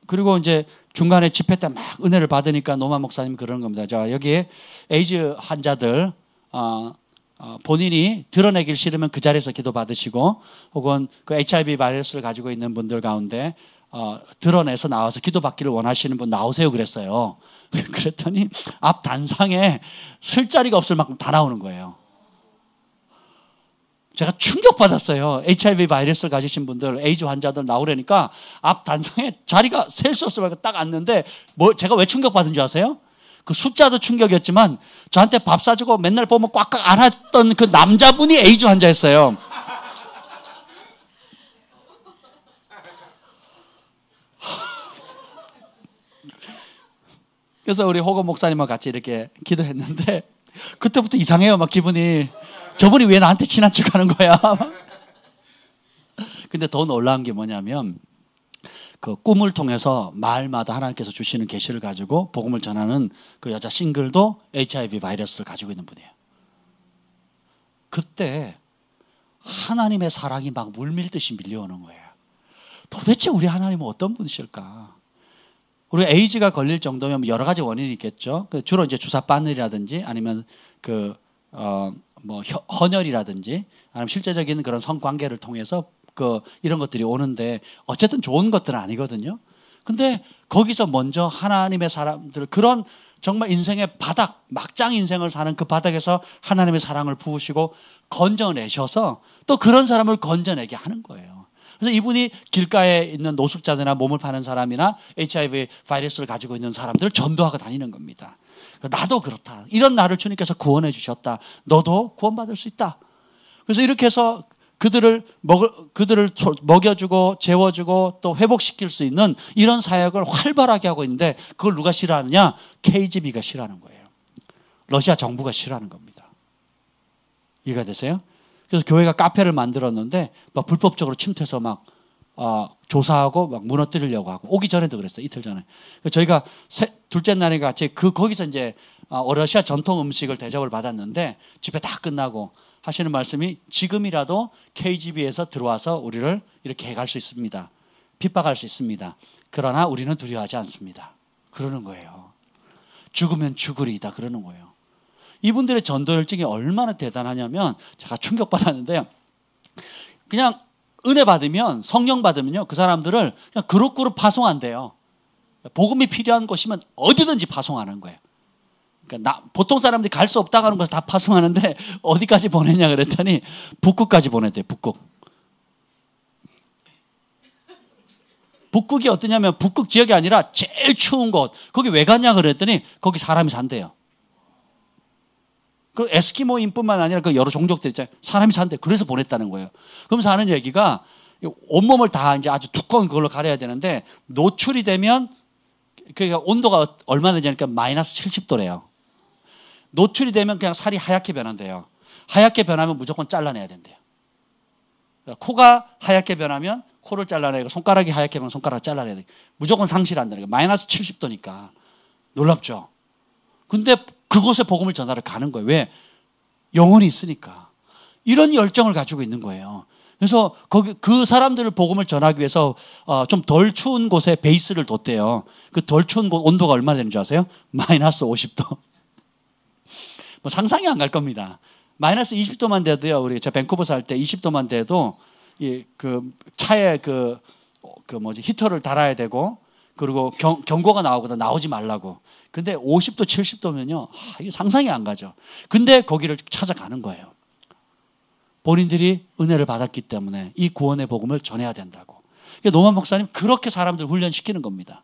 그리고 이제 중간에 집회 때 막 은혜를 받으니까 노만 목사님 그러는 겁니다. 자, 여기에 에이즈 환자들 본인이 드러내길 싫으면 그 자리에서 기도 받으시고 혹은 그 HIV 바이러스를 가지고 있는 분들 가운데 드러내서 나와서 기도 받기를 원하시는 분 나오세요 그랬어요. 그랬더니 앞 단상에 쓸 자리가 없을 만큼 다 나오는 거예요. 제가 충격받았어요. HIV 바이러스를 가지신 분들, 에이즈 환자들 나오려니까 앞 단상에 자리가 셀 수 없을 만큼 딱 앉는데 제가 왜 충격받은 줄 아세요? 그 숫자도 충격이었지만 저한테 밥 사주고 맨날 보면 꽉꽉 안았던 그 남자분이 에이즈 환자였어요. 그래서 우리 호거 목사님과 같이 이렇게 기도했는데 그때부터 이상해요. 막 기분이. 저분이 왜 나한테 친한 척하는 거야? 근데 더 놀라운 게 뭐냐면 그 꿈을 통해서 마을마다 하나님께서 주시는 계시를 가지고 복음을 전하는 그 여자 싱글도 HIV 바이러스를 가지고 있는 분이에요. 그때 하나님의 사랑이 막 물밀듯이 밀려오는 거예요. 도대체 우리 하나님은 어떤 분이실까? 우리 에이즈가 걸릴 정도면 여러 가지 원인이 있겠죠. 주로 이제 주사 바늘이라든지 아니면 뭐 헌혈이라든지 아니면 실제적인 그런 성관계를 통해서 이런 것들이 오는데 어쨌든 좋은 것들은 아니거든요. 근데 거기서 먼저 하나님의 사람들 그런 정말 인생의 바닥 막장 인생을 사는 그 바닥에서 하나님의 사랑을 부으시고 건져내셔서 또 그런 사람을 건져내게 하는 거예요. 그래서 이분이 길가에 있는 노숙자들이나 몸을 파는 사람이나 HIV 바이러스를 가지고 있는 사람들을 전도하고 다니는 겁니다. 나도 그렇다. 이런 나를 주님께서 구원해 주셨다. 너도 구원받을 수 있다. 그래서 이렇게 해서 그들을 먹여주고 재워주고 또 회복시킬 수 있는 이런 사역을 활발하게 하고 있는데 그걸 누가 싫어하느냐? KGB가 싫어하는 거예요. 러시아 정부가 싫어하는 겁니다. 이해가 되세요? 그래서 교회가 카페를 만들었는데 막 불법적으로 침투해서 막 조사하고 막 무너뜨리려고 하고 오기 전에도 그랬어요. 이틀 전에. 저희가 둘째 날에 같이 거기서 이제 러시아 전통 음식을 대접을 받았는데 집회 다 끝나고 하시는 말씀이 지금이라도 KGB에서 들어와서 우리를 이렇게 해갈 수 있습니다. 핍박할 수 있습니다. 그러나 우리는 두려워하지 않습니다. 그러는 거예요. 죽으면 죽으리이다 그러는 거예요. 이분들의 전도 열정이 얼마나 대단하냐면 제가 충격받았는데요. 그냥 은혜 받으면 성령 받으면요 그 사람들을 그냥 그룹 파송한대요. 복음이 필요한 곳이면 어디든지 파송하는 거예요. 그러니까 보통 사람들이 갈 수 없다고 하는 곳을 다 파송하는데 어디까지 보내냐 그랬더니 북극까지 보냈대요. 북극이 어떠냐면 북극 지역이 아니라 제일 추운 곳 거기 왜 갔냐 그랬더니 거기 사람이 산대요. 그 에스키모인뿐만 아니라 그 여러 종족들 있잖아요. 사람이 산대. 그래서 보냈다는 거예요. 그러면서 하는 얘기가 온몸을 다 이제 아주 두꺼운 그걸로 가려야 되는데 노출이 되면 그러니까 온도가 얼마나 되냐니까 마이너스 70도래요. 노출이 되면 그냥 살이 하얗게 변한대요. 하얗게 변하면 무조건 잘라내야 된대요. 코가 하얗게 변하면 코를 잘라내고 손가락이 하얗게 변하면 손가락을 잘라내야 돼요. 무조건 상실한다는 거예요. 마이너스 70도니까. 놀랍죠? 근데 그곳에 복음을 전하러 가는 거예요. 왜? 영혼이 있으니까. 이런 열정을 가지고 있는 거예요. 그래서 그 사람들을 복음을 전하기 위해서 좀 덜 추운 곳에 베이스를 뒀대요. 그 덜 추운 곳 온도가 얼마나 되는 줄 아세요? 마이너스 50도. 뭐 상상이 안 갈 겁니다. 마이너스 20도만 돼도요. 우리 제가 밴쿠버 살 때 20도만 돼도 그 차에 히터를 달아야 되고 그리고 경고가 나오거든. 나오지 말라고. 근데 50도, 70도면요. 이게 상상이 안 가죠. 근데 거기를 찾아가는 거예요. 본인들이 은혜를 받았기 때문에 이 구원의 복음을 전해야 된다고. 노만 목사님 그렇게 사람들을 훈련시키는 겁니다.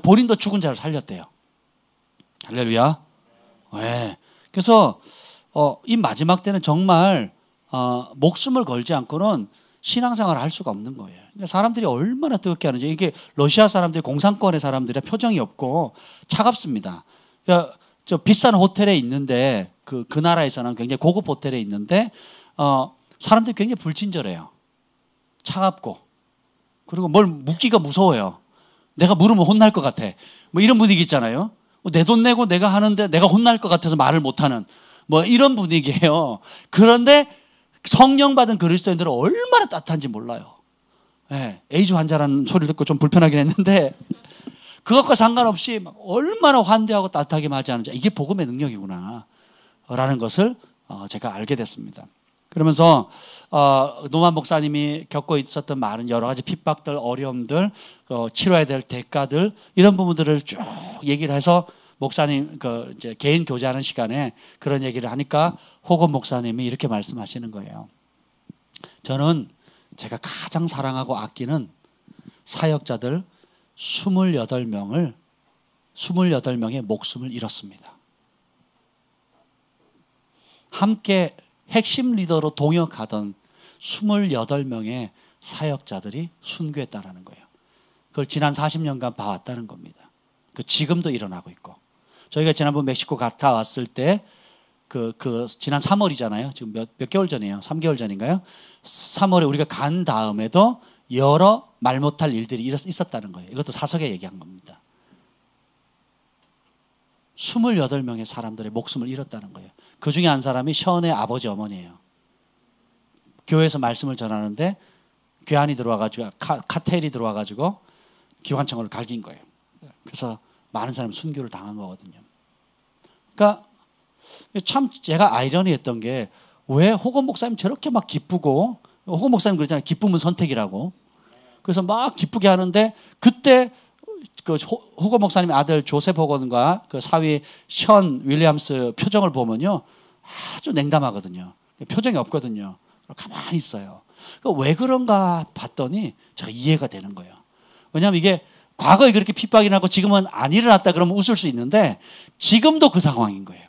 본인도 죽은 자를 살렸대요. 할렐루야. 네. 그래서 이 마지막 때는 정말 목숨을 걸지 않고는 신앙생활을 할 수가 없는 거예요. 그러니까 사람들이 얼마나 뜨겁게 하는지. 이게 러시아 사람들이 공산권의 사람들의 표정이 없고 차갑습니다. 그러니까 저 비싼 호텔에 있는데 그 나라에서는 굉장히 고급 호텔에 있는데 사람들이 굉장히 불친절해요. 차갑고 그리고 뭘 묻기가 무서워요. 내가 물으면 혼날 것 같아. 뭐 이런 분위기 있잖아요. 내 돈 내고 내가 하는데 내가 혼날 것 같아서 말을 못하는 뭐 이런 분위기예요. 그런데 성령 받은 그리스도인들은 얼마나 따뜻한지 몰라요. 네, 에이즈 환자라는 소리를 듣고 좀 불편하긴 했는데 그것과 상관없이 얼마나 환대하고 따뜻하게 맞이하는지 이게 복음의 능력이구나 라는 것을 제가 알게 됐습니다. 그러면서 노만 목사님이 겪고 있었던 많은 여러 가지 핍박들, 어려움들, 치러야 될 대가들 이런 부분들을 쭉 얘기를 해서 목사님 이제 개인 교제하는 시간에 그런 얘기를 하니까 호건 목사님이 이렇게 말씀하시는 거예요. 저는 제가 가장 사랑하고 아끼는 사역자들 28명의 목숨을 잃었습니다. 함께 핵심 리더로 동역하던 28명의 사역자들이 순교했다는 거예요. 그걸 지난 40년간 봐왔다는 겁니다. 지금도 일어나고 있고. 저희가 지난번 멕시코 갔다 왔을 때 지난 3월이잖아요. 지금 몇 개월 전이에요. 3개월 전인가요? 3월에 우리가 간 다음에도 여러 말 못할 일들이 있었다는 거예요. 이것도 사석에 얘기한 겁니다. 28명의 사람들의 목숨을 잃었다는 거예요. 그 중에 한 사람이 션의 아버지 어머니예요. 교회에서 말씀을 전하는데 괴한이 들어와가지고 카텔이 들어와가지고 기관총을 갈긴 거예요. 그래서 많은 사람이 순교를 당한 거거든요. 그러니까 참 제가 아이러니했던 게 왜 호건 목사님 저렇게 막 기쁘고 호건 목사님 그러잖아요. 기쁨은 선택이라고. 그래서 막 기쁘게 하는데 그때 호건 목사님의 아들 조셉 호건과 그 사위 션 윌리엄스 표정을 보면요. 아주 냉담하거든요. 표정이 없거든요. 가만히 있어요. 왜 그런가 봤더니 제가 이해가 되는 거예요. 왜냐하면 이게 과거에 그렇게 핍박이 나고 지금은 안 일어났다 그러면 웃을 수 있는데 지금도 그 상황인 거예요.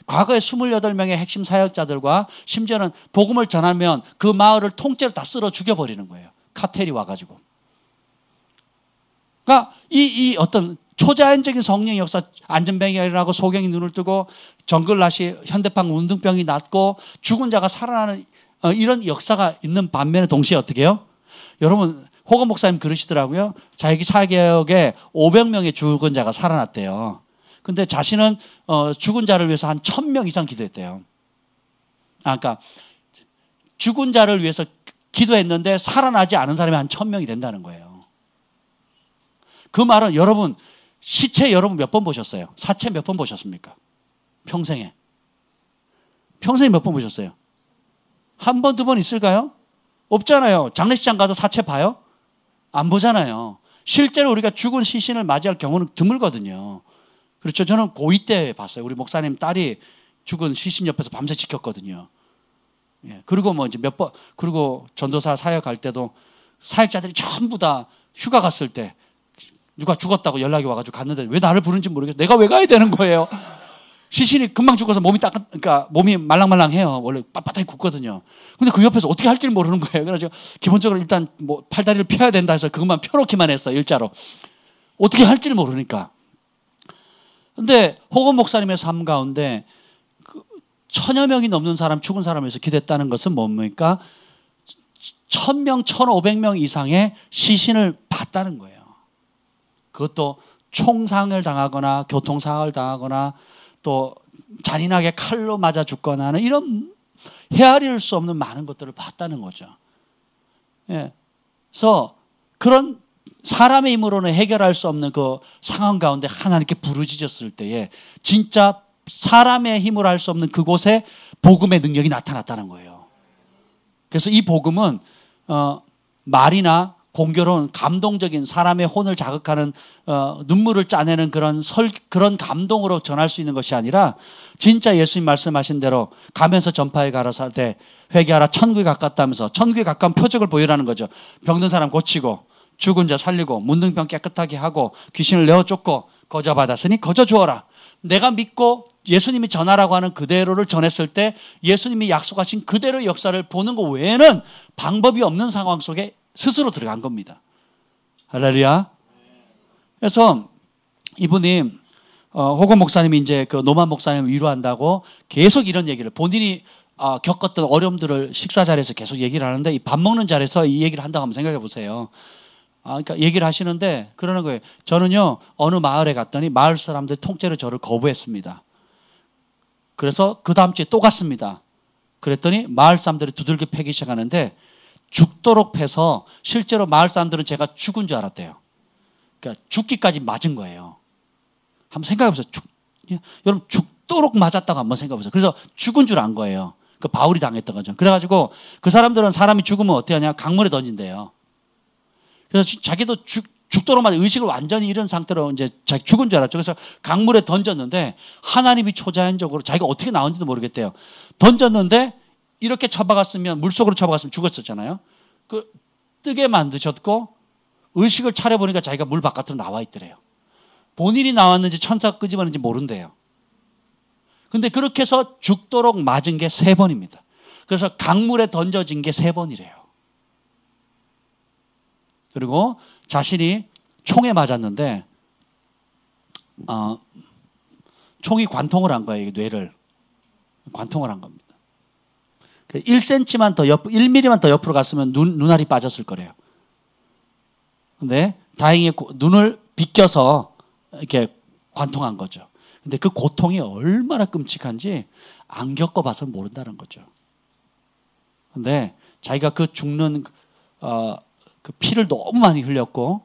과거에 28명의 핵심 사역자들과 심지어는 복음을 전하면 그 마을을 통째로 다 쓸어 죽여버리는 거예요. 카텔이 와가지고. 그러니까 이 어떤 초자연적인 성령의 역사, 안전병이 일어나고 소경이 눈을 뜨고 정글낫이 현대판 운동병이 낫고 죽은 자가 살아나는 이런 역사가 있는 반면에 동시에 어떻게 해요? 여러분 호건 목사님 그러시더라고요. 자기 사역에 500명의 죽은 자가 살아났대요. 근데 자신은 죽은 자를 위해서 한 1000명 이상 기도했대요. 그러니까 죽은 자를 위해서 기도했는데 살아나지 않은 사람이 한 1000명이 된다는 거예요. 그 말은 여러분 시체 여러분 몇 번 보셨어요? 사체 몇 번 보셨습니까? 평생에. 평생에 몇 번 보셨어요? 한 번, 두 번 있을까요? 없잖아요. 장례식장 가도 사체 봐요? 안 보잖아요. 실제로 우리가 죽은 시신을 맞이할 경우는 드물거든요. 그렇죠. 저는 고2 때 봤어요. 우리 목사님 딸이 죽은 시신 옆에서 밤새 지켰거든요. 예. 그리고 뭐 이제 그리고 전도사 사역할 때도 사역자들이 전부 다 휴가 갔을 때 누가 죽었다고 연락이 와가지고 갔는데 왜 나를 부른지 모르겠어요. 내가 왜 가야 되는 거예요? 시신이 금방 죽어서 그러니까 몸이 말랑말랑해요. 원래 빳빳하게 굳거든요. 근데 그 옆에서 어떻게 할지를 모르는 거예요. 그래서 기본적으로 일단 뭐 팔다리를 펴야 된다 해서 그것만 펴놓기만 했어요. 일자로. 어떻게 할지를 모르니까. 근데 호건 목사님의 삶 가운데 1000여 명이 넘는 사람, 죽은 사람에서 기도했다는 것은 뭡니까? 1000명, 1500명 이상의 시신을 봤다는 거예요. 그것도 총상을 당하거나 교통사고를 당하거나 또 잔인하게 칼로 맞아 죽거나 하는 이런 헤아릴 수 없는 많은 것들을 봤다는 거죠. 예. 그래서 그런 사람의 힘으로는 해결할 수 없는 그 상황 가운데 하나님께 부르짖었을 때에 진짜 사람의 힘으로 할 수 없는 그곳에 복음의 능력이 나타났다는 거예요. 그래서 이 복음은 말이나 공교로운 감동적인 사람의 혼을 자극하는 눈물을 짜내는 그런 감동으로 전할 수 있는 것이 아니라 진짜 예수님 말씀하신 대로 가면서 전파해 가라사대 회개하라 천국에 가깝다면서 천국에 가까운 표적을 보이라는 거죠. 병든 사람 고치고 죽은 자 살리고 문둥병 깨끗하게 하고 귀신을 내어 쫓고 거저 받았으니 거저 주어라. 내가 믿고 예수님이 전하라고 하는 그대로를 전했을 때 예수님이 약속하신 그대로의 역사를 보는 것 외에는 방법이 없는 상황 속에 스스로 들어간 겁니다. 할렐루야. 그래서 이분이 호건 목사님이 이제 그 노만 목사님을 위로한다고 계속 이런 얘기를 본인이 겪었던 어려움들을 식사 자리에서 계속 얘기를 하는데 이 밥 먹는 자리에서 이 얘기를 한다고 한번 생각해 보세요. 그러니까 얘기를 하시는데 그러는 거예요. 저는요 어느 마을에 갔더니 마을 사람들 통째로 저를 거부했습니다. 그래서 그 다음 주에 또 갔습니다. 그랬더니 마을 사람들이 두들겨 패기 시작하는데 죽도록 패서 실제로 마을 사람들은 제가 죽은 줄 알았대요. 그러니까 죽기까지 맞은 거예요. 한번 생각해 보세요. 여러분 죽도록 맞았다고 한번 생각해 보세요. 그래서 죽은 줄 안 거예요. 그 바울이 당했던 거죠. 그래가지고 그 사람들은 사람이 죽으면 어떻게 하냐? 강물에 던진대요. 그래서 자기도 죽도록 맞아 의식을 완전히 잃은 상태로 이제 자기 죽은 줄 알았죠. 그래서 강물에 던졌는데 하나님이 초자연적으로 자기가 어떻게 나온지도 모르겠대요. 던졌는데 이렇게 쳐박았으면 물속으로 쳐박았으면 죽었었잖아요. 그 뜨게 만드셨고 의식을 차려보니까 자기가 물 바깥으로 나와 있더래요. 본인이 나왔는지 천사 끄집었는지 모른대요. 근데 그렇게 해서 죽도록 맞은 게 3번입니다. 그래서 강물에 던져진 게 3번이래요. 그리고 자신이 총에 맞았는데 총이 관통을 한 거예요. 뇌를 관통을 한 겁니다. 1cm만 더 1mm만 더 옆으로 갔으면 눈알이 빠졌을 거래요. 근데 다행히 눈을 비껴서 이렇게 관통한 거죠. 근데 그 고통이 얼마나 끔찍한지 안 겪어봐서 모른다는 거죠. 근데 자기가 그 죽는 그 피를 너무 많이 흘렸고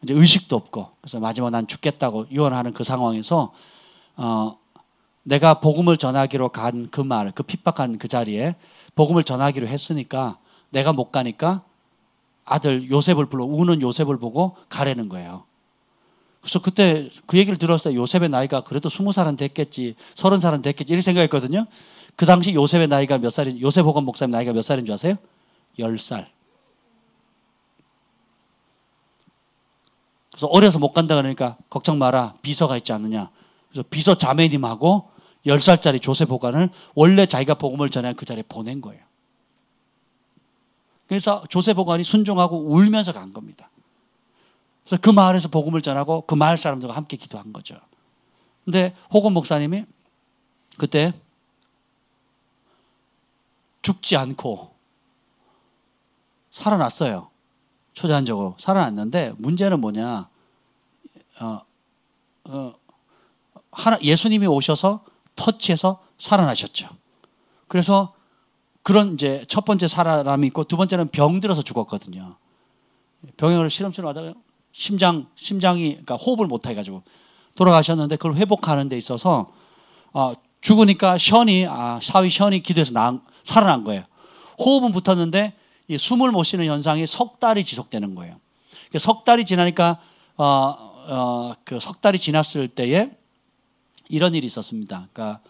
이제 의식도 없고 그래서 마지막 난 죽겠다고 유언하는 그 상황에서 내가 복음을 전하기로 간 그 말, 그 핍박한 그 자리에 복음을 전하기로 했으니까 내가 못 가니까 아들 요셉을 불러 우는 요셉을 보고 가라는 거예요. 그래서 그때 그 얘기를 들었을 때 요셉의 나이가 그래도 20살은 됐겠지, 30살은 됐겠지 이렇게 생각했거든요. 그 당시 요셉의 나이가 몇 살인지, 요셉 호건 목사님 나이가 몇 살인 줄 아세요? 10살. 그래서 어려서 못 간다 그러니까 걱정 마라, 비서가 있지 않느냐. 그래서 비서 자매님하고 10살짜리 조셉 호건을 원래 자기가 복음을 전해 그 자리에 보낸 거예요. 그래서 조셉 호건이 순종하고 울면서 간 겁니다. 그래서 그 마을에서 복음을 전하고 그 마을 사람들과 함께 기도한 거죠. 근데 호건 목사님이 그때 죽지 않고 살아났어요. 초자연적으로 살아났는데 문제는 뭐냐? 예수님이 오셔서 터치해서 살아나셨죠. 그래서 그런 이제 첫 번째 사람이 있고 두 번째는 병 들어서 죽었거든요. 병역을 실험실로 하다가 심장이 그러니까 호흡을 못 해가지고 돌아가셨는데 그걸 회복하는 데 있어서 죽으니까 사위 션이 기도해서 살아난 거예요. 호흡은 붙었는데 이 숨을 못 쉬는 현상이 석 달이 지속되는 거예요. 석 달이 지나니까 그 석 달이 지났을 때에 이런 일이 있었습니다. 그러니까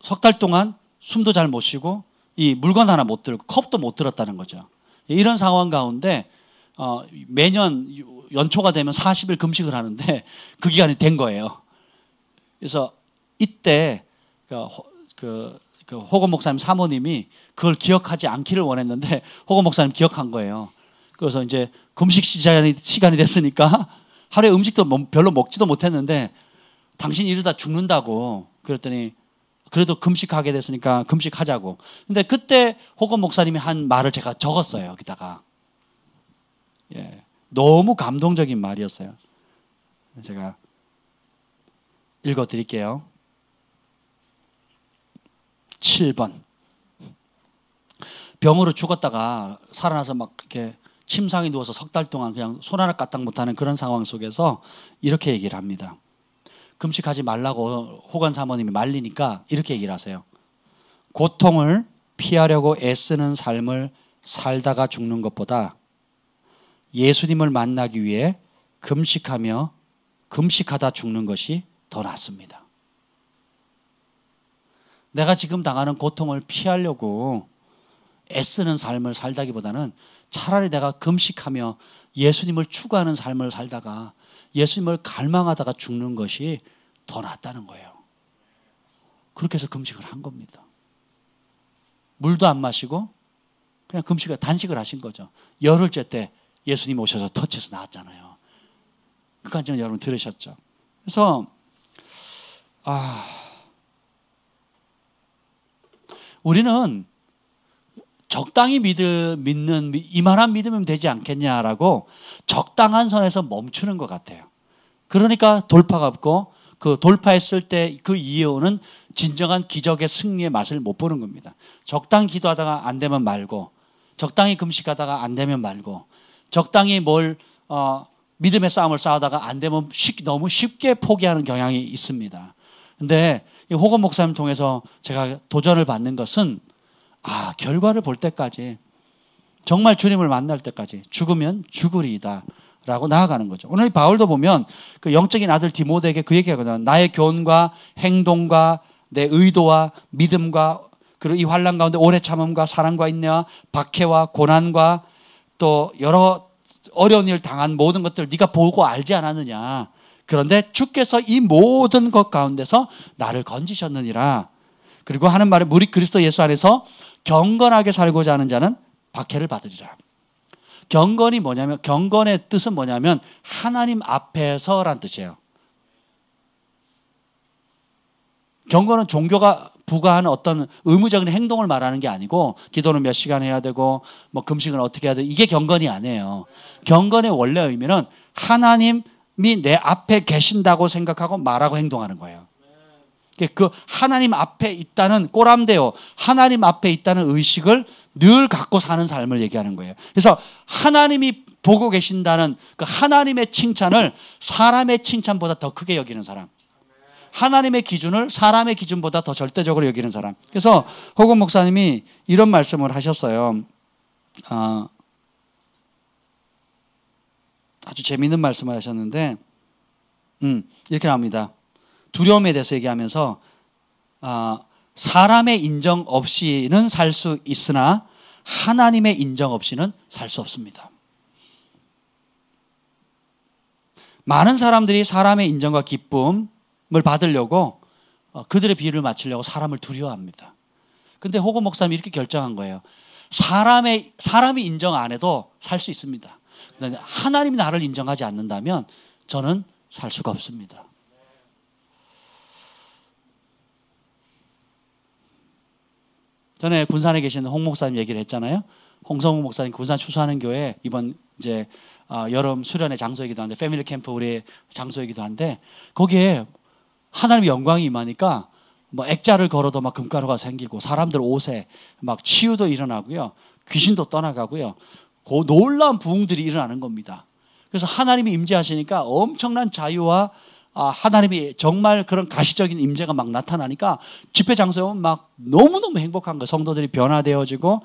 석 달 동안 숨도 잘 못 쉬고 이 물건 하나 못 들고 컵도 못 들었다는 거죠. 이런 상황 가운데 매년 연초가 되면 40일 금식을 하는데 그 기간이 된 거예요. 그래서 이때 그 호건 목사님 사모님이 그걸 기억하지 않기를 원했는데 호건 목사님 기억한 거예요. 그래서 이제 금식 시간이 됐으니까 하루에 음식도 별로 먹지도 못했는데 당신 이러다 죽는다고 그랬더니 그래도 금식하게 됐으니까 금식하자고. 근데 그때 호건 목사님이 한 말을 제가 적었어요. 여기다가. 예, 너무 감동적인 말이었어요. 제가 읽어드릴게요. 7번. 병으로 죽었다가 살아나서 막 이렇게 침상에 누워서 석 달 동안 그냥 손 하나 까딱 못하는 그런 상황 속에서 이렇게 얘기를 합니다. 금식하지 말라고 호건 사모님이 말리니까 이렇게 얘기를 하세요. 고통을 피하려고 애쓰는 삶을 살다가 죽는 것보다 예수님을 만나기 위해 금식하다 죽는 것이 더 낫습니다. 내가 지금 당하는 고통을 피하려고 애쓰는 삶을 살다기보다는 차라리 내가 금식하며 예수님을 추구하는 삶을 살다가 예수님을 갈망하다가 죽는 것이 더 낫다는 거예요. 그렇게 해서 금식을 한 겁니다. 물도 안 마시고 그냥 금식을 단식을 하신 거죠. 열흘째 때 예수님 오셔서 터치해서 나왔잖아요. 그 간증은 여러분 들으셨죠? 그래서 우리는 적당히 믿는 이만한 믿으면 되지 않겠냐라고 적당한 선에서 멈추는 것 같아요. 그러니까 돌파가 없고 그 돌파했을 때 그 이유는 진정한 기적의 승리의 맛을 못 보는 겁니다. 적당히 기도하다가 안 되면 말고, 적당히 금식하다가 안 되면 말고, 적당히 믿음의 싸움을 싸우다가 안 되면 너무 쉽게 포기하는 경향이 있습니다. 근데 이 호건 목사님 통해서 제가 도전을 받는 것은 결과를 볼 때까지, 정말 주님을 만날 때까지 죽으면 죽으리이다 라고 나아가는 거죠. 오늘 바울도 보면 그 영적인 아들 디모데에게 그 얘기하거든요. 나의 교훈과 행동과 내 의도와 믿음과 그리고 이 환난 가운데 오래 참음과 사랑과 인내와 박해와 고난과 또 여러 어려운 일 당한 모든 것들 네가 보고 알지 않았느냐. 그런데 주께서 이 모든 것 가운데서 나를 건지셨느니라. 그리고 하는 말은 우리 그리스도 예수 안에서 경건하게 살고자 하는 자는 박해를 받으리라. 경건이 뭐냐면, 경건의 뜻은 뭐냐면 하나님 앞에서란 뜻이에요. 경건은 종교가 부과하는 어떤 의무적인 행동을 말하는 게 아니고, 기도는 몇 시간 해야 되고 뭐 금식은 어떻게 해야 되고, 이게 경건이 아니에요. 경건의 원래 의미는 하나님이 내 앞에 계신다고 생각하고 말하고 행동하는 거예요. 그 하나님 앞에 있다는, 꼬람대요, 하나님 앞에 있다는 의식을 늘 갖고 사는 삶을 얘기하는 거예요. 그래서 하나님이 보고 계신다는 그 하나님의 칭찬을 사람의 칭찬보다 더 크게 여기는 사람, 하나님의 기준을 사람의 기준보다 더 절대적으로 여기는 사람. 그래서 호건 목사님이 이런 말씀을 하셨어요. 아주 재미있는 말씀을 하셨는데 이렇게 나옵니다. 두려움에 대해서 얘기하면서 사람의 인정 없이는 살 수 있으나 하나님의 인정 없이는 살 수 없습니다. 많은 사람들이 사람의 인정과 기쁨을 받으려고 그들의 비유를 맞추려고 사람을 두려워합니다. 근데 호건 목사님이 이렇게 결정한 거예요. 사람이 인정 안 해도 살 수 있습니다. 하나님이 나를 인정하지 않는다면 저는 살 수가 없습니다. 전에 군산에 계시는 홍 목사님 얘기를 했잖아요. 홍성욱 목사님 군산 추수하는 교회 이번 이제 여름 수련의 장소이기도 한데, 패밀리 캠프 우리 장소이기도 한데, 거기에 하나님의 영광이 임하니까 뭐 액자를 걸어도 막 금가루가 생기고 사람들 옷에 막 치유도 일어나고요, 귀신도 떠나가고요, 그 놀라운 부흥들이 일어나는 겁니다. 그래서 하나님이 임재하시니까 엄청난 자유와 하나님이 정말 그런 가시적인 임재가 막 나타나니까 집회 장소에 오면 막 너무너무 행복한 거예요. 성도들이 변화되어지고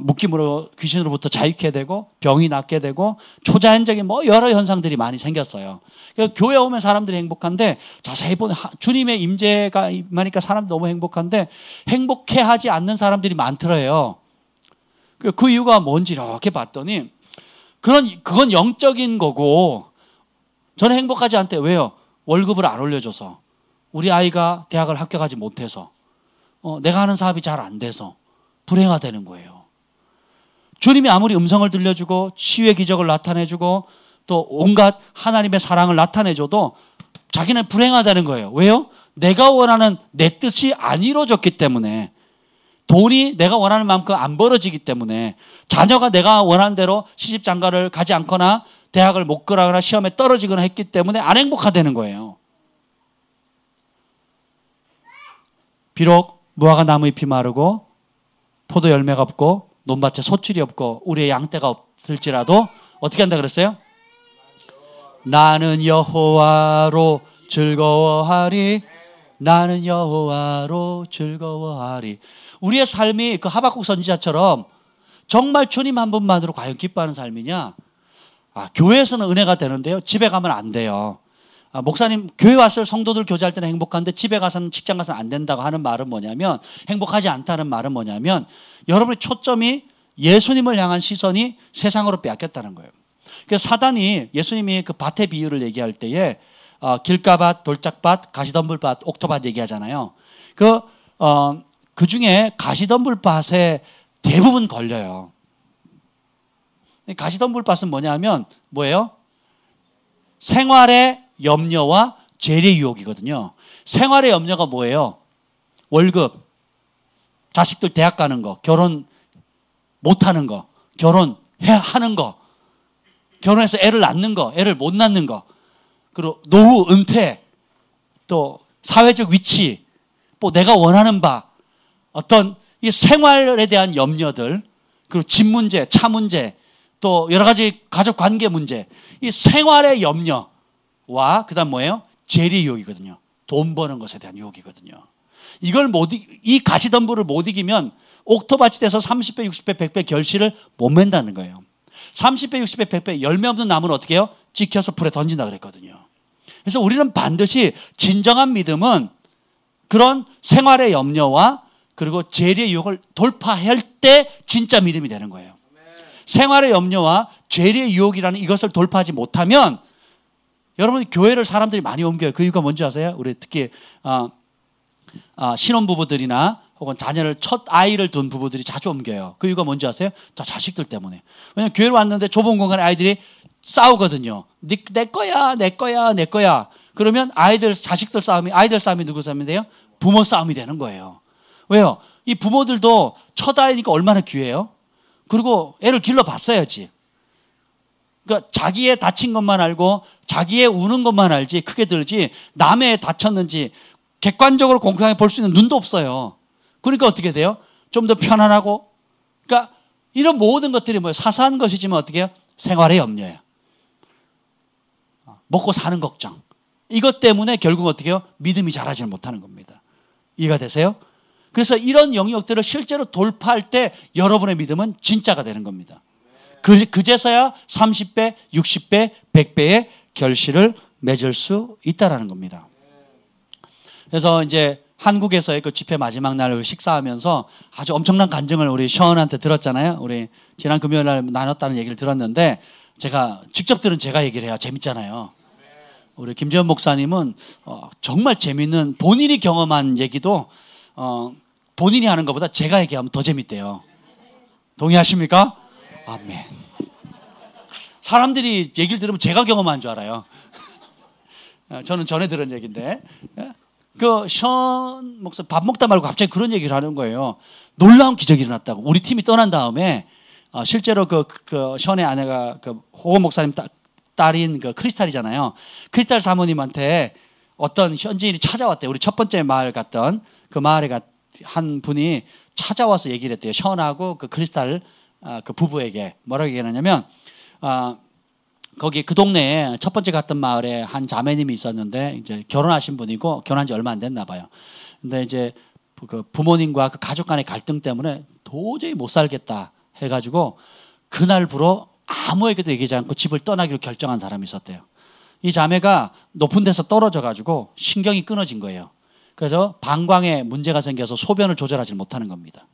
묶임으로, 귀신으로부터 자유케 되고 병이 낫게 되고 초자연적인 뭐 여러 현상들이 많이 생겼어요. 그래서 교회 오면 사람들이 행복한데, 자세히 보면 주님의 임재가 임하니까 사람들이 너무 행복한데 행복해하지 않는 사람들이 많더래요. 그 이유가 뭔지 이렇게 봤더니 그건 영적인 거고, 저는 행복하지 않대. 왜요? 월급을 안 올려줘서, 우리 아이가 대학을 합격하지 못해서, 내가 하는 사업이 잘 안 돼서 불행하다는 거예요. 주님이 아무리 음성을 들려주고 치유의 기적을 나타내주고 또 온갖 하나님의 사랑을 나타내줘도 자기는 불행하다는 거예요. 왜요? 내가 원하는 내 뜻이 안 이루어졌기 때문에, 돈이 내가 원하는 만큼 안 벌어지기 때문에, 자녀가 내가 원하는 대로 시집장가를 가지 않거나 대학을 못 가거나 시험에 떨어지거나 했기 때문에 안 행복하다는 거예요. 비록 무화과 나무 잎이 마르고 포도 열매가 없고 논밭에 소출이 없고 우리의 양떼가 없을지라도 어떻게 한다 그랬어요? 나는 여호와로 즐거워하리. 나는 여호와로 즐거워하리. 우리의 삶이 그 하박국 선지자처럼 정말 주님 한 분만으로 과연 기뻐하는 삶이냐? 교회에서는 은혜가 되는데요, 집에 가면 안 돼요. 목사님, 교회 왔을 성도들 교제할 때는 행복한데 집에 가서는, 직장 가서는 안 된다고 하는 말은 뭐냐면, 행복하지 않다는 말은 뭐냐면, 여러분의 초점이, 예수님을 향한 시선이 세상으로 빼앗겼다는 거예요. 그래서 사단이, 예수님이 그 밭의 비유를 얘기할 때에 길가밭, 돌짝밭, 가시덤불밭, 옥토밭 얘기하잖아요. 그 중에 가시덤불밭에 대부분 걸려요. 가시덤불밭은 뭐냐면 뭐예요? 생활의 염려와 재래 유혹이거든요. 생활의 염려가 뭐예요? 월급, 자식들 대학 가는 거, 결혼 못하는 거, 결혼하는 거, 결혼해서 애를 낳는 거, 애를 못 낳는 거, 그리고 노후, 은퇴, 또 사회적 위치, 뭐 내가 원하는 바, 어떤 이 생활에 대한 염려들, 그리고 집 문제, 차 문제, 또 여러 가지 가족 관계 문제, 이 생활의 염려와 그다음 뭐예요? 재래 유혹이거든요. 돈 버는 것에 대한 유혹이거든요. 이 가시덤불을 못 이기면 옥토밭이 돼서 30배, 60배, 100배 결실을 못 맺는다는 거예요. 30배, 60배, 100배 열매 없는 나무는 어떻게 해요? 찍혀서 불에 던진다 그랬거든요. 그래서 우리는 반드시 진정한 믿음은 그런 생활의 염려와 그리고 재래 유혹을 돌파할 때 진짜 믿음이 되는 거예요. 생활의 염려와 재래 유혹이라는 이것을 돌파하지 못하면 여러분 교회를 사람들이 많이 옮겨요. 그 이유가 뭔지 아세요? 우리 특히 신혼부부들이나 혹은 자녀를 첫 아이를 둔 부부들이 자주 옮겨요. 그 이유가 뭔지 아세요? 자식들 때문에. 왜냐하면 교회를 왔는데 좁은 공간에 아이들이 싸우거든요. 내 거야, 내 거야, 내 거야. 그러면 자식들 싸움이, 아이들 싸움이 누구 싸움이 돼요? 부모 싸움이 되는 거예요. 왜요? 이 부모들도 첫 아이니까 얼마나 귀해요? 그리고 애를 길러봤어야지. 그러니까 자기의 다친 것만 알고 자기의 우는 것만 알지 크게 들지 남의 다쳤는지 객관적으로 공평하게 볼 수 있는 눈도 없어요. 그러니까 어떻게 돼요? 좀 더 편안하고, 그러니까 이런 모든 것들이 뭐예요? 사소한 것이지만 어떻게 해요? 생활의 염려예요. 먹고 사는 걱정. 이것 때문에 결국 어떻게 해요? 믿음이 자라지 못하는 겁니다. 이해가 되세요? 그래서 이런 영역들을 실제로 돌파할 때 여러분의 믿음은 진짜가 되는 겁니다. 그제서야 30배, 60배, 100배의 결실을 맺을 수 있다는 겁니다. 그래서 이제 한국에서의 그 집회 마지막 날 식사하면서 아주 엄청난 간증을 우리 션한테 들었잖아요. 우리 지난 금요일 날 나눴다는 얘기를 들었는데 제가 직접 들은 제가 얘기를 해야 재밌잖아요. 우리 김재원 목사님은 정말 재밌는 본인이 경험한 얘기도 본인이 하는 것보다 제가 얘기하면 더 재밌대요. 동의하십니까? 아멘. 사람들이 얘기를 들으면 제가 경험한 줄 알아요. 저는 전에 들은 얘기인데 션 목사 밥 먹다 말고 갑자기 그런 얘기를 하는 거예요. 놀라운 기적이 일어났다고. 우리 팀이 떠난 다음에 실제로 그 션의 아내가 호건 목사님 딸인 크리스탈이잖아요. 크리스탈 사모님한테 어떤 현지인이 찾아왔대요. 우리 첫 번째 마을 갔던 그 마을에 한 분이 찾아와서 얘기를 했대요. 션하고 그 크리스탈 그 부부에게 뭐라고 얘기하냐면 거기 그 동네에 첫 번째 갔던 마을에 한 자매님이 있었는데 이제 결혼하신 분이고 결혼한 지 얼마 안 됐나 봐요. 근데 이제 그 부모님과 그 가족 간의 갈등 때문에 도저히 못 살겠다 해가지고 그날부로 아무에게도 얘기하지 않고 집을 떠나기로 결정한 사람이 있었대요. 이 자매가 높은 데서 떨어져가지고 신경이 끊어진 거예요. 그래서 방광에 문제가 생겨서 소변을 조절하지 못하는 겁니다.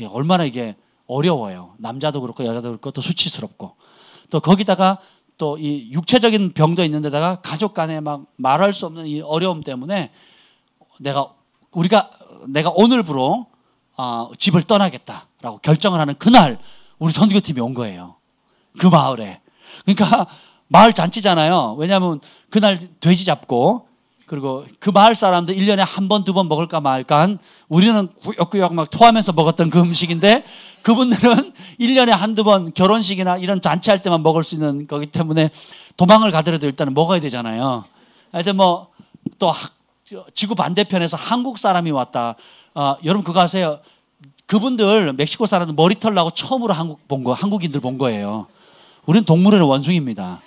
얼마나 이게 어려워요. 남자도 그렇고 여자도 그렇고 또 수치스럽고 또 거기다가 또 이 육체적인 병도 있는데다가 가족 간에 막 말할 수 없는 이 어려움 때문에 내가 오늘부로 집을 떠나겠다라고 결정을 하는 그날 우리 선교팀이 온 거예요. 그 마을에. 그러니까 마을 잔치잖아요. 왜냐하면 그날 돼지 잡고 그리고 그 마을 사람들 1년에 한 번, 두 번 먹을까 말까 한 우리는 구역구역 막 토하면서 먹었던 그 음식인데 그분들은 1년에 한두 번 결혼식이나 이런 잔치할 때만 먹을 수 있는 거기 때문에 도망을 가더라도 일단은 먹어야 되잖아요. 하여튼 뭐 또 지구 반대편에서 한국 사람이 왔다. 여러분 그거 아세요? 그분들 멕시코 사람들 머리털 나고 처음으로 한국인들 본 거예요. 우리는 동물원의 원숭이입니다.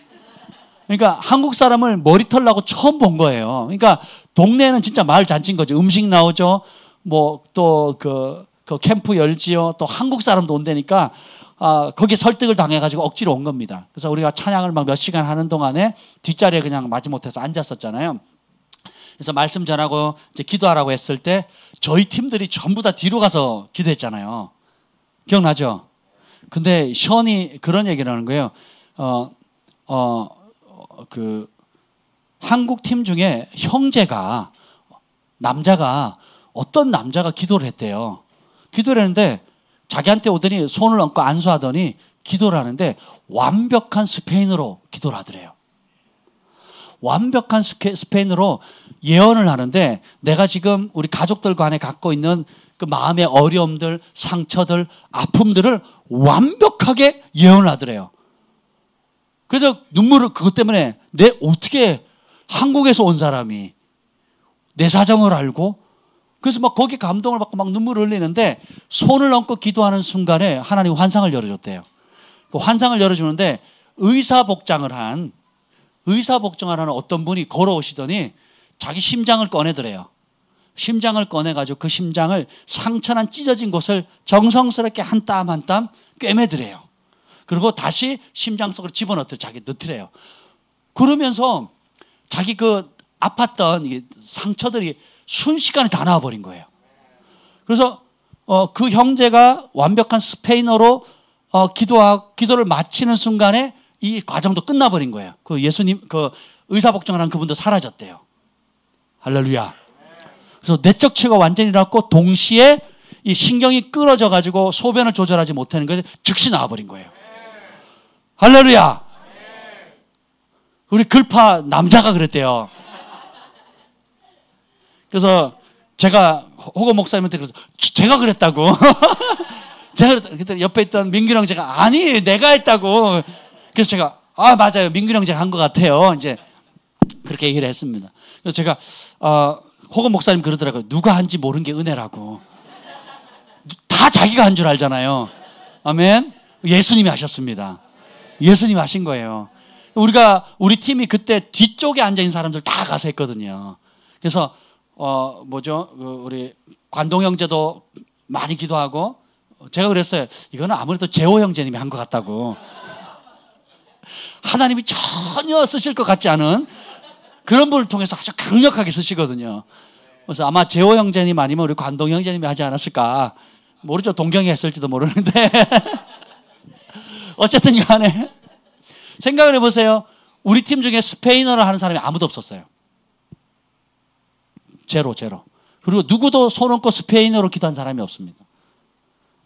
그러니까 한국 사람을 머리털 나고 처음 본 거예요. 그러니까 동네는 진짜 마을 잔치인 거죠. 음식 나오죠. 뭐 또 그 캠프 열지요. 또 한국 사람도 온다니까 거기에 설득을 당해가지고 억지로 온 겁니다. 그래서 우리가 찬양을 막 몇 시간 하는 동안에 뒷자리에 그냥 마지못해서 앉았었잖아요. 그래서 말씀 전하고 이제 기도하라고 했을 때 저희 팀들이 전부 다 뒤로 가서 기도했잖아요. 기억나죠? 근데 션이 그런 얘기를 하는 거예요. 한국 팀 중에 형제가 남자가 어떤 남자가 기도를 했대요. 기도를 했는데 자기한테 오더니 손을 얹고 안수하더니 기도를 하는데 완벽한 스페인어로 기도를 하더래요. 완벽한 스페인어로 예언을 하는데 내가 지금 우리 가족들 간에 갖고 있는 그 마음의 어려움들, 상처들, 아픔들을 완벽하게 예언을 하더래요. 그래서 눈물을 그것 때문에 내 어떻게 한국에서 온 사람이 내 사정을 알고 그래서 막 거기 감동을 받고 막 눈물을 흘리는데 손을 얹고 기도하는 순간에 하나님 환상을 열어줬대요. 그 환상을 열어주는데 의사복장을 한 어떤 분이 걸어오시더니 자기 심장을 꺼내더래요. 심장을 꺼내가지고 그 심장을 상처난 찢어진 곳을 정성스럽게 한 땀 한 땀 꿰매더래요. 그리고 다시 심장 속으로 집어넣더래요. 자기 넣더래요. 그러면서 자기 그 아팠던 상처들이 순식간에 다 나와버린 거예요. 그래서 그 형제가 완벽한 스페인어로 기도를 마치는 순간에 이 과정도 끝나버린 거예요. 그 예수님, 그 의사복종을 한 그분도 사라졌대요. 할렐루야. 그래서 내적 치유가 완전히 일어났고 동시에 이 신경이 끌어져 가지고 소변을 조절하지 못하는 것이 즉시 나와버린 거예요. 할렐루야. 우리 글파 남자가 그랬대요. 그래서 제가 호거 목사님한테 그래서 제가 그랬다고. 그때 옆에 있던 민규 형제가 아니 내가 했다고. 그래서 제가 맞아요 민규 형제가 한 것 같아요. 이제 그렇게 얘기를 했습니다. 그래서 제가 호거 목사님 그러더라고요. 누가 한지 모르는 게 은혜라고. 다 자기가 한 줄 알잖아요. 아멘. 예수님이 하셨습니다. 예수님이 하신 거예요. 우리 팀이 그때 뒤쪽에 앉아있는 사람들 다 가서 했거든요. 그래서 우리 관동 형제도 많이 기도하고 제가 그랬어요. 이거는 아무래도 재호 형제님이 한 것 같다고. 하나님이 전혀 쓰실 것 같지 않은 그런 분을 통해서 아주 강력하게 쓰시거든요. 그래서 아마 재호 형제님 아니면 우리 관동 형제님이 하지 않았을까. 모르죠. 동경이 했을지도 모르는데. 어쨌든 간에 생각을 해보세요. 우리 팀 중에 스페인어를 하는 사람이 아무도 없었어요. 제로. 그리고 누구도 손 얹고 스페인어로 기도한 사람이 없습니다.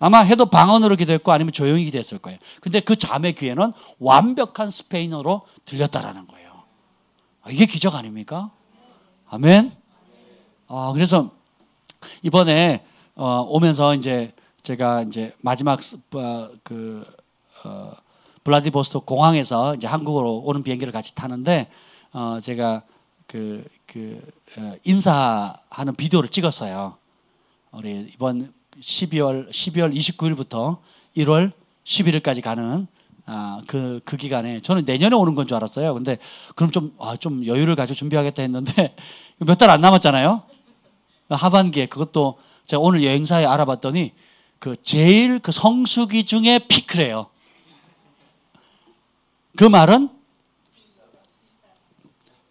아마 해도 방언으로 기도했고 아니면 조용히 기도했을 거예요. 근데 그 자매 귀에는 완벽한 스페인어로 들렸다라는 거예요. 이게 기적 아닙니까? 아멘. 그래서 이번에 오면서 이제 제가 이제 마지막 블라디보스토크 공항에서 이제 한국으로 오는 비행기를 같이 타는데 제가 인사하는 비디오를 찍었어요. 우리 이번 12월 29일부터 1월 11일까지 가는 그 기간에 저는 내년에 오는 건 줄 알았어요. 근데 그럼 좀 여유를 가지고 준비하겠다 했는데 몇 달 안 남았잖아요. 하반기에 그것도 제가 오늘 여행사에 알아봤더니 제일 성수기 중에 피크래요. 그 말은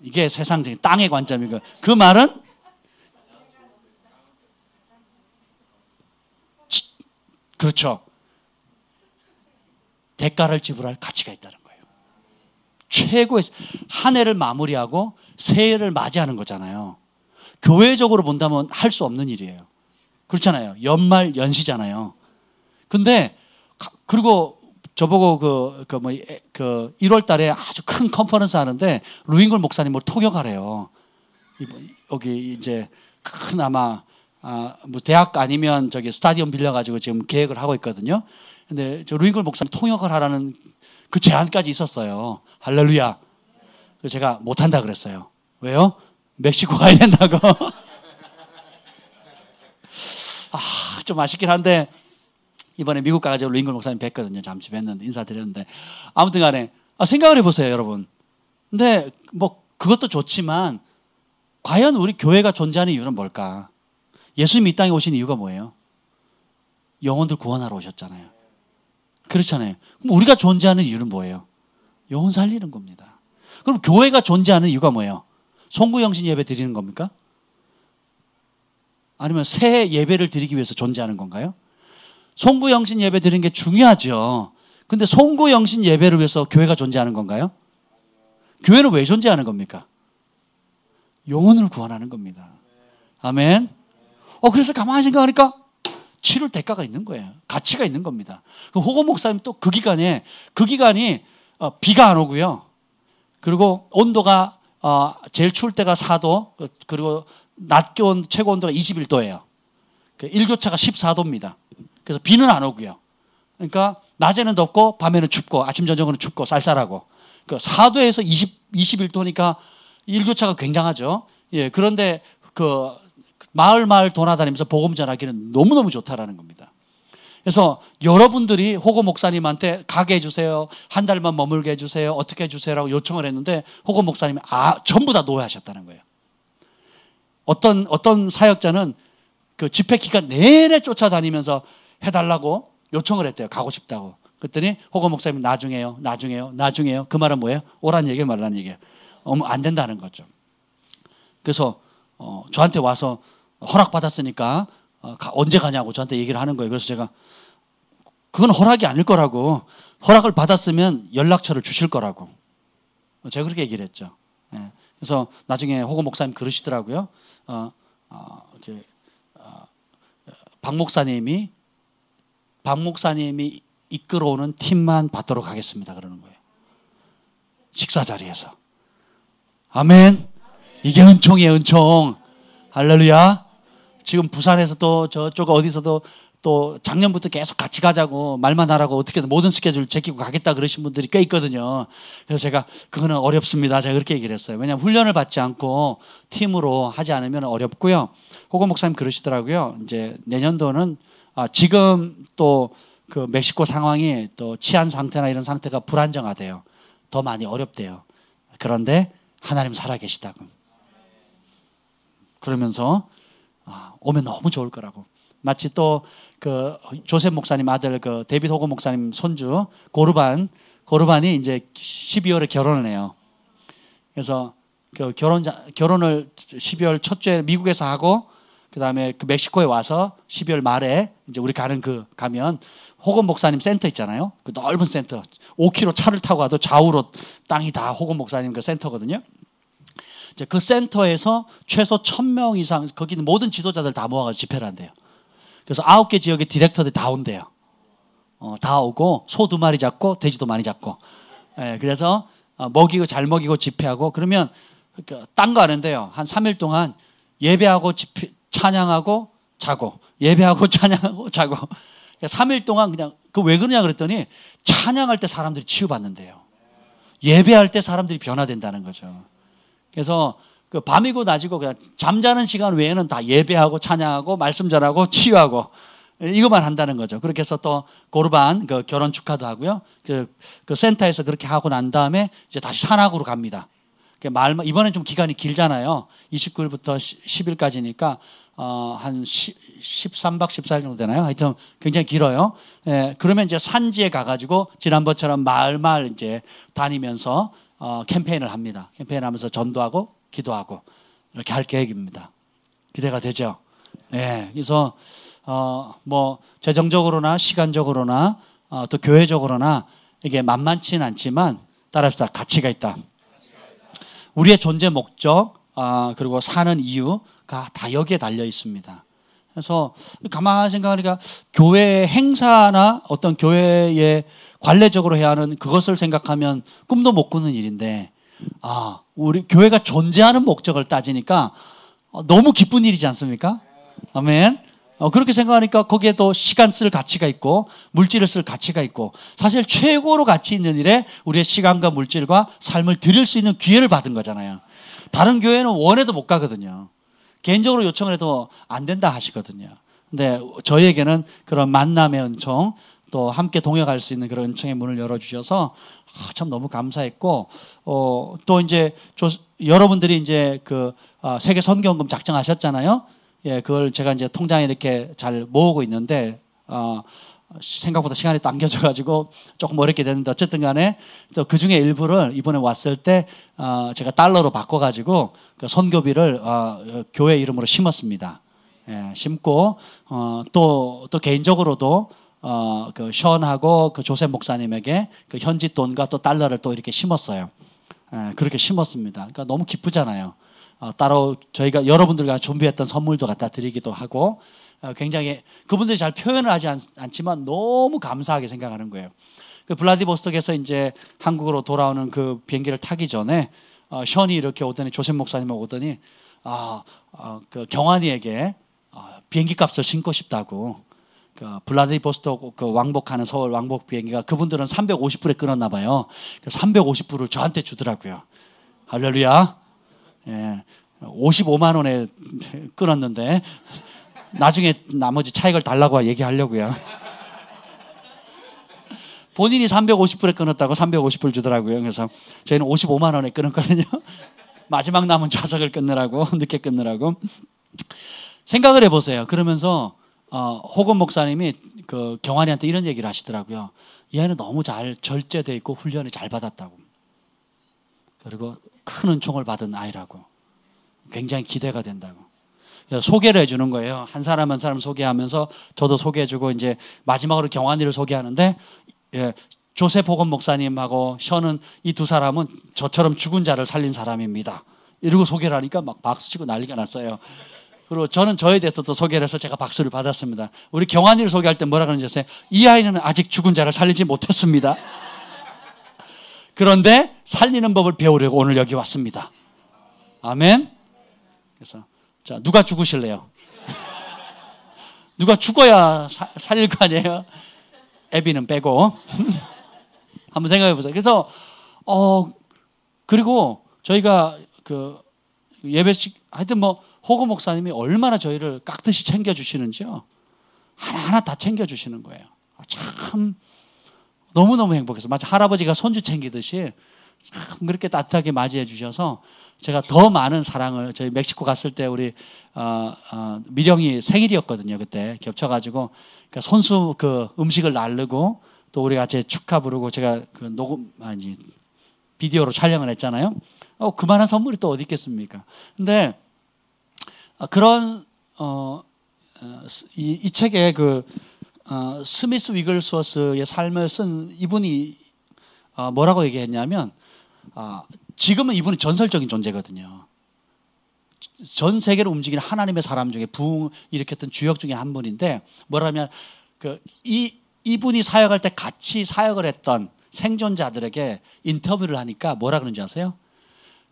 이게 세상적인 땅의 관점이고 그 말은 그렇죠. 대가를 지불할 가치가 있다는 거예요. 최고의 한 해를 마무리하고 새해를 맞이하는 거잖아요. 교회적으로 본다면 할 수 없는 일이에요. 그렇잖아요. 연말 연시잖아요. 근데 그리고 저보고 1월 달에 아주 큰 컨퍼런스 하는데 루잉글 목사님을 통역하래요. 여기 이제 큰 아마 뭐 대학 아니면 저기 스타디움 빌려가지고 지금 계획을 하고 있거든요. 근데 저 루잉글 목사님 통역을 하라는 그 제안까지 있었어요. 할렐루야. 그래서 제가 못한다 그랬어요. 왜요? 멕시코 가야 된다고. 좀 아쉽긴 한데 이번에 미국 가가지고 루잉글 목사님 뵀거든요. 잠시 뵀는데 인사드렸는데 아무튼 간에 생각을 해보세요 여러분. 근데 뭐 그것도 좋지만 과연 우리 교회가 존재하는 이유는 뭘까? 예수님이 이 땅에 오신 이유가 뭐예요? 영혼들 구원하러 오셨잖아요. 그렇잖아요. 그럼 우리가 존재하는 이유는 뭐예요? 영혼 살리는 겁니다. 그럼 교회가 존재하는 이유가 뭐예요? 송구영신 예배 드리는 겁니까? 아니면 새 예배를 드리기 위해서 존재하는 건가요? 송구영신 예배 드리는 게 중요하죠. 근데 송구영신 예배를 위해서 교회가 존재하는 건가요? 교회는 왜 존재하는 겁니까? 영혼을 구원하는 겁니다. 아멘. 그래서 가만히 생각하니까 치를 대가가 있는 거예요. 가치가 있는 겁니다. 호거 목사님 또 그 기간이 비가 안 오고요. 그리고 온도가 제일 추울 때가 4도, 그리고 낮 기온 최고 온도가 21도예요. 일교차가 14도입니다. 그래서 비는 안 오고요. 그러니까 낮에는 덥고 밤에는 춥고 아침 저녁은 춥고 쌀쌀하고 4도에서 21도니까 일교차가 굉장하죠. 예, 그런데 마을 돌아다니면서 복음 전하기는 너무너무 좋다라는 겁니다. 그래서 여러분들이 호거 목사님한테 가게 해주세요. 한 달만 머물게 해주세요. 어떻게 해주세요라고 요청을 했는데 호거 목사님이 전부 다 노예하셨다는 거예요. 어떤 사역자는 그 집회 기간 내내 쫓아다니면서 해달라고 요청을 했대요. 가고 싶다고. 그랬더니 호거 목사님이 나중에요. 그 말은 뭐예요? 오란 얘기예요, 말란 얘기예요. 안 된다는 거죠. 그래서 저한테 와서 허락받았으니까 언제 가냐고 저한테 얘기를 하는 거예요. 그래서 제가 그건 허락이 아닐 거라고, 허락을 받았으면 연락처를 주실 거라고 제가 그렇게 얘기를 했죠. 그래서 나중에 호거 목사님 그러시더라고요. 박 목사님이 이끌어오는 팀만 받도록 하겠습니다. 그러는 거예요. 식사 자리에서. 아멘. 이게 은총이에요, 은총. 할렐루야. 지금 부산에서 또 저쪽 어디서도 또 작년부터 계속 같이 가자고 말만 하라고 어떻게든 모든 스케줄 제끼고 가겠다 그러신 분들이 꽤 있거든요. 그래서 제가 그거는 어렵습니다. 제가 그렇게 얘기를 했어요. 왜냐하면 훈련을 받지 않고 팀으로 하지 않으면 어렵고요. 호거 목사님 그러시더라고요. 이제 내년도는 지금 또 그 멕시코 상황이 또 치안 상태나 이런 상태가 불안정하대요. 더 많이 어렵대요. 그런데 하나님 살아계시다고. 그러면서 오면 너무 좋을 거라고. 마치 또 그 조셉 목사님 아들 그 데이빗 호거 목사님 손주 고르반이 이제 12월에 결혼을 해요. 그래서 그 결혼을 12월 첫 주에 미국에서 하고 그다음에 그 멕시코에 와서 12월 말에 이제 우리 가면 호거 목사님 센터 있잖아요. 그 넓은 센터 5km 차를 타고 가도 좌우로 땅이 다 호거 목사님 그 센터거든요. 이제 그 센터에서 최소 1,000명 이상 거기 있는 모든 지도자들 다 모아가지고 집회를 한대요. 그래서 9개 지역의 디렉터들이 다 온대요. 다 오고 소 2마리 잡고 돼지도 많이 잡고. 그래서 먹이고 잘 먹이고 집회하고 그러면 딴 거 안 한대요. 한 3일 동안 예배하고 찬양하고 자고 예배하고 찬양하고 자고 3일 동안 그냥 왜 그러냐 그랬더니 찬양할 때 사람들이 치유받는데요. 예배할 때 사람들이 변화된다는 거죠. 그래서 그 밤이고 낮이고 그냥 잠자는 시간 외에는 다 예배하고 찬양하고 말씀 전하고 치유하고 이것만 한다는 거죠. 그렇게 해서 또 고르반 그 결혼 축하도 하고요. 그 센터에서 그렇게 하고 난 다음에 이제 다시 산악으로 갑니다. 이번엔 좀 기간이 길잖아요. 29일부터 10일까지니까 한 13박 14일 정도 되나요? 하여튼 굉장히 길어요. 그러면 이제 산지에 가가지고 지난번처럼 마을 이제 다니면서 캠페인을 합니다. 캠페인을 하면서 전도하고 기도하고 이렇게 할 계획입니다. 기대가 되죠? 그래서 뭐 재정적으로나 시간적으로나 또 교회적으로나 이게 만만치는 않지만 따라합시다. 가치가 있다. 우리의 존재 목적 그리고 사는 이유가 다 여기에 달려 있습니다. 그래서 가만히 생각하니까 교회 행사나 어떤 교회에 관례적으로 해야 하는 그것을 생각하면 꿈도 못 꾸는 일인데 우리 교회가 존재하는 목적을 따지니까 너무 기쁜 일이지 않습니까? 아멘. 그렇게 생각하니까 거기에도 시간 쓸 가치가 있고 물질을 쓸 가치가 있고 사실 최고로 가치 있는 일에 우리의 시간과 물질과 삶을 드릴 수 있는 기회를 받은 거잖아요. 다른 교회는 원해도 못 가거든요. 개인적으로 요청을 해도 안 된다 하시거든요. 근데 저희에게는 그런 만남의 은총 또 함께 동역할 수 있는 그런 은총의 문을 열어주셔서 참 너무 감사했고 또 이제 여러분들이 이제 그 세계 선교헌금 작정하셨잖아요. 그걸 제가 이제 통장에 이렇게 잘 모으고 있는데 생각보다 시간이 당겨져가지고 조금 어렵게 됐는데 어쨌든 간에 또 그 중에 일부를 이번에 왔을 때 제가 달러로 바꿔가지고 그 선교비를 교회 이름으로 심었습니다. 심고 또 개인적으로도 그 션하고 그 조셉 목사님에게 그 현지 돈과 또 달러를 또 이렇게 심었어요. 그렇게 심었습니다. 그러니까 너무 기쁘잖아요. 따로 저희가 여러분들과 준비했던 선물도 갖다 드리기도 하고 굉장히 그분들이 잘 표현을 하지 않지만 너무 감사하게 생각하는 거예요. 그 블라디보스톡에서 이제 한국으로 돌아오는 그 비행기를 타기 전에 션이 이렇게 오더니 조셉 목사님 오더니 그 경환이에게 비행기 값을 신고 싶다고 그 블라디보스톡 그 왕복하는 서울 왕복 비행기가 그분들은 350불에 끊었나 봐요. 350불을 저한테 주더라고요. 할렐루야. 예, 55만 원에 끊었는데 나중에 나머지 차익을 달라고 얘기하려고요. 본인이 350불에 끊었다고 350불 주더라고요. 그래서 저희는 55만 원에 끊었거든요. 마지막 남은 좌석을 끊느라고 늦게 끊느라고. 생각을 해보세요. 그러면서 호건 목사님이 그 경환이한테 이런 얘기를 하시더라고요. 이 아이는 너무 잘 절제돼 있고 훈련을 잘 받았다고. 그리고 큰 은총을 받은 아이라고. 굉장히 기대가 된다고. 소개를 해주는 거예요. 한 사람 한 사람 소개하면서 저도 소개해주고 이제 마지막으로 경환이를 소개하는데 조셉 호건 목사님하고 션은 이 두 사람은 저처럼 죽은 자를 살린 사람입니다. 이러고 소개를 하니까 막 박수치고 난리가 났어요. 그리고 저는 저에 대해서 또 소개를 해서 제가 박수를 받았습니다. 우리 경환이를 소개할 때 뭐라 그러는지 아세요? 이 아이는 아직 죽은 자를 살리지 못했습니다. 그런데 살리는 법을 배우려고 오늘 여기 왔습니다. 아멘. 그래서 자, 누가 죽으실래요? 누가 죽어야 살릴 거 아니에요? 애비는 빼고. 한번 생각해 보세요. 그래서 그리고 저희가 그 예배식 하여튼 뭐 호고 목사님이 얼마나 저희를 깍듯이 챙겨주시는지요. 하나하나 다 챙겨주시는 거예요. 참 너무너무 행복해서 마치 할아버지가 손주 챙기듯이 참 그렇게 따뜻하게 맞이해 주셔서 제가 더 많은 사랑을 저희 멕시코 갔을 때 우리 미령이 생일이었거든요. 그때 겹쳐가지고 그러니까 손수 그 음식을 나르고 또 우리가 제 축하 부르고 제가 그 비디오로 촬영을 했잖아요. 그만한 선물이 또 어디 있겠습니까? 근데 그런 이 책에 그 스미스 위글스워스의 삶을 쓴 이분이 뭐라고 얘기했냐면 지금은 이분은 전설적인 존재거든요. 전 세계를 움직이는 하나님의 사람 중에 부흥을 일으켰던 주역 중에 한 분인데 뭐라면 이분이 사역할 때 같이 사역을 했던 생존자들에게 인터뷰를 하니까 뭐라 그런지 아세요?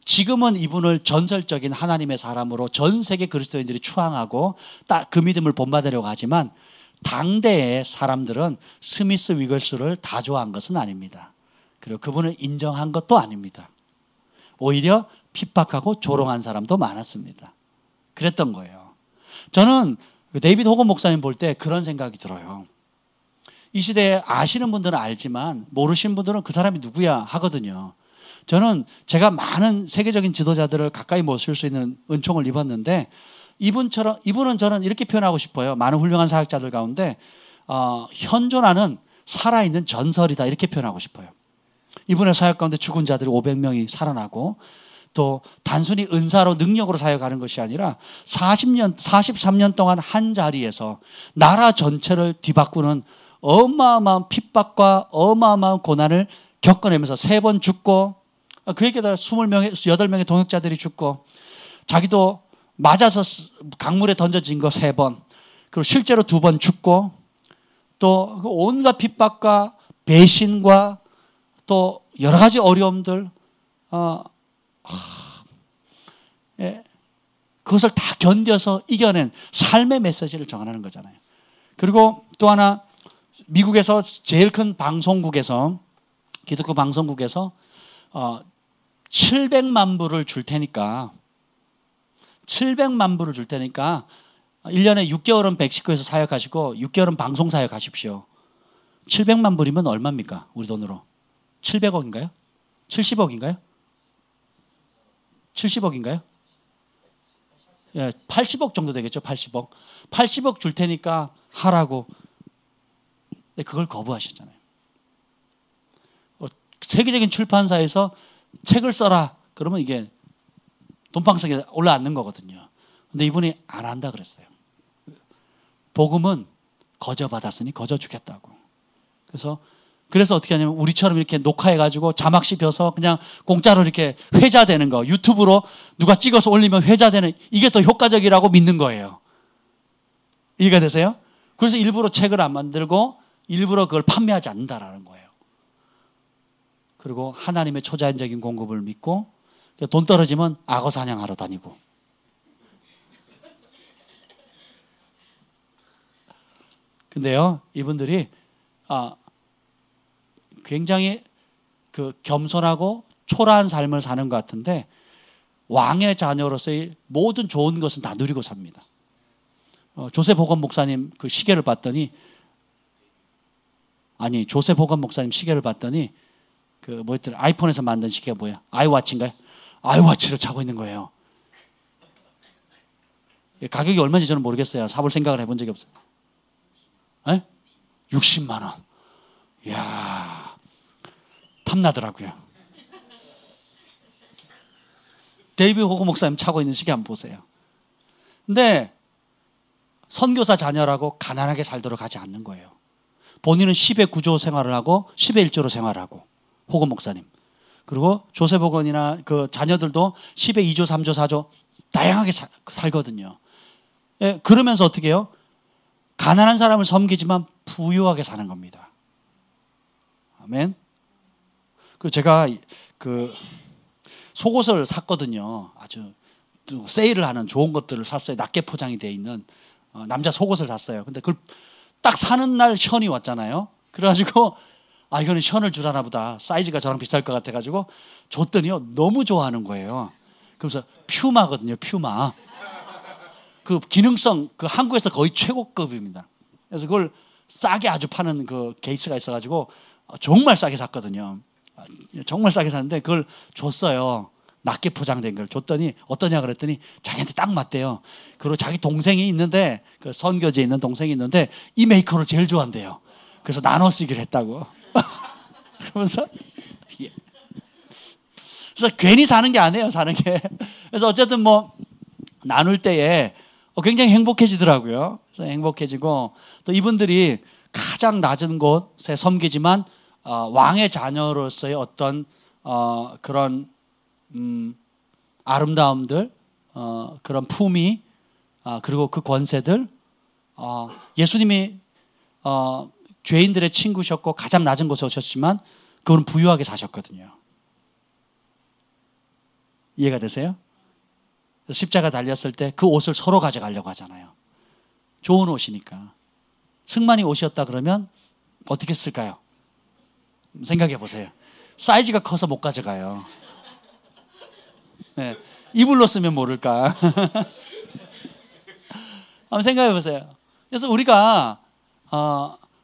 지금은 이분을 전설적인 하나님의 사람으로 전 세계 그리스도인들이 추앙하고 딱 그 믿음을 본받으려고 하지만 당대의 사람들은 스미스 위글스를 다 좋아한 것은 아닙니다. 그리고 그분을 인정한 것도 아닙니다. 오히려 핍박하고 조롱한 사람도 많았습니다. 그랬던 거예요. 저는 데이비드 호건 목사님 볼 때 그런 생각이 들어요. 이 시대에 아시는 분들은 알지만 모르시는 분들은 그 사람이 누구야 하거든요. 저는 제가 많은 세계적인 지도자들을 가까이 모실 수 있는 은총을 입었는데 이분은 저는 이렇게 표현하고 싶어요. 많은 훌륭한 사역자들 가운데 현존하는 살아있는 전설이다 이렇게 표현하고 싶어요. 이분의 사역 가운데 죽은 자들이 500명이 살아나고 또 단순히 은사로 능력으로 사역하는 것이 아니라 43년 동안 한 자리에서 나라 전체를 뒤바꾸는 어마어마한 핍박과 어마어마한 고난을 겪어내면서 3번 죽고 그 얘기보다 28명의 동역자들이 죽고 자기도 맞아서 강물에 던져진 거 3번 그리고 실제로 2번 죽고 또 온갖 핍박과 배신과 또 여러 가지 어려움들 그것을 다 견뎌서 이겨낸 삶의 메시지를 전하는 거잖아요. 그리고 또 하나 미국에서 제일 큰 방송국에서 기독교 방송국에서 700만 불을 줄 테니까 1년에 6개월은 멕시코에서 사역하시고 6개월은 방송 사역하십시오. 700만 불이면 얼마입니까? 우리 돈으로 700억인가요? 70억인가요? 70억인가요? 예, 80억 정도 되겠죠. 80억 줄 테니까 하라고. 그걸 거부하셨잖아요. 세계적인 출판사에서 책을 써라. 그러면 이게 돈방석에 올라앉는 거거든요. 근데 이분이 안 한다 그랬어요. 복음은 거저 받았으니 거저 주겠다고. 그래서 그래서 어떻게 하냐면 우리처럼 이렇게 녹화해가지고 자막 씹혀서 그냥 공짜로 이렇게 회자되는 거, 유튜브로 누가 찍어서 올리면 회자되는, 이게 더 효과적이라고 믿는 거예요. 이해가 되세요? 그래서 일부러 책을 안 만들고 일부러 그걸 판매하지 않는다라는 거예요. 그리고 하나님의 초자연적인 공급을 믿고 돈 떨어지면 악어 사냥하러 다니고. 근데요, 이분들이 굉장히 그 겸손하고 초라한 삶을 사는 것 같은데 왕의 자녀로서의 모든 좋은 것은 다 누리고 삽니다. 조셉 호건 목사님 그 시계를 봤더니, 조셉 호건 목사님 시계를 봤더니 그 뭐였더라, 아이폰에서 만든 시계가 뭐야? 아이워치인가요? 아이워치를 차고 있는 거예요. 가격이 얼마인지 저는 모르겠어요. 사볼 생각을 해본 적이 없어요. 60만 원. 이야, 탐나더라고요. 데이비드 호거 목사님 차고 있는 시계 한번 보세요. 근데 선교사 자녀라고 가난하게 살도록 하지 않는 거예요. 본인은 10의 9조 생활을 하고 10의 1조로 생활하고, 호거 목사님. 그리고 조셉 호건이나 그 자녀들도 10의 2조, 3조, 4조 다양하게 살거든요. 그러면서 어떻게 해요? 가난한 사람을 섬기지만 부유하게 사는 겁니다. 아멘. 제가 그 속옷을 샀거든요. 아주 세일을 하는 좋은 것들을 샀어요. 낮게 포장이 되어 있는 남자 속옷을 샀어요. 근데 그걸 딱 사는 날 션이 왔잖아요. 그래가지고 이거는 션을 주라나 보다, 사이즈가 저랑 비쌀 것 같아가지고 줬더니요, 너무 좋아하는 거예요. 그래서 퓨마거든요. 퓨마. 그 기능성, 그 한국에서 거의 최고급입니다. 그래서 그걸 싸게 아주 파는 그 케이스가 있어가지고 정말 싸게 샀거든요. 정말 싸게 샀는데 그걸 줬어요. 낮게 포장된 걸 줬더니 어떠냐 그랬더니 자기한테 딱 맞대요. 그리고 자기 동생이 있는데, 그 선교지에 있는 동생이 있는데 이 메이커를 제일 좋아한대요. 그래서 나눠 쓰기를 했다고. 그러면서 그래서 괜히 사는 게 아니에요, 사는 게. 그래서 어쨌든 뭐 나눌 때에 굉장히 행복해지더라고요. 그래서 행복해지고, 또 이분들이 가장 낮은 곳에 섬기지만 왕의 자녀로서의 어떤 그런 아름다움들, 그런 품위, 그리고 그 권세들, 예수님이 죄인들의 친구셨고 가장 낮은 곳에 오셨지만 그분은 부유하게 사셨거든요. 이해가 되세요? 십자가 달렸을 때 그 옷을 서로 가져가려고 하잖아요. 좋은 옷이니까. 승만이 옷이었다 그러면 어떻게 쓸까요? 생각해 보세요. 사이즈가 커서 못 가져가요. 네, 이불로 쓰면 모를까. 한번 생각해 보세요. 그래서 우리가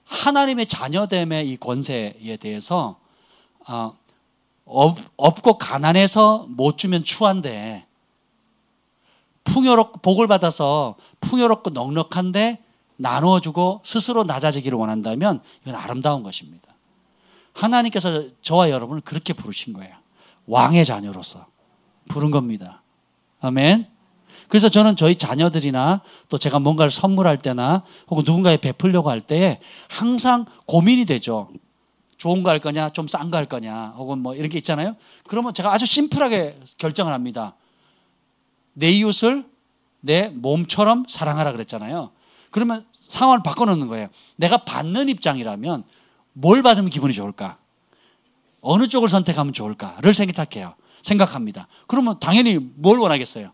하나님의 자녀됨의 이 권세에 대해서 없고 가난해서 못 주면 추한데, 풍요롭고 복을 받아서 풍요롭고 넉넉한데 나누어주고 스스로 낮아지기를 원한다면 이건 아름다운 것입니다. 하나님께서 저와 여러분을 그렇게 부르신 거예요. 왕의 자녀로서 부른 겁니다. 아멘. 그래서 저는 저희 자녀들이나 또 제가 뭔가를 선물할 때나 혹은 누군가에 베풀려고 할 때에 항상 고민이 되죠. 좋은 거 할 거냐, 좀 싼 거 할 거냐, 혹은 뭐 이런 게 있잖아요. 그러면 제가 아주 심플하게 결정을 합니다. 내 이웃을 내 몸처럼 사랑하라 그랬잖아요. 그러면 상황을 바꿔놓는 거예요. 내가 받는 입장이라면 뭘 받으면 기분이 좋을까? 어느 쪽을 선택하면 좋을까를 생각합니다. 그러면 당연히 뭘 원하겠어요?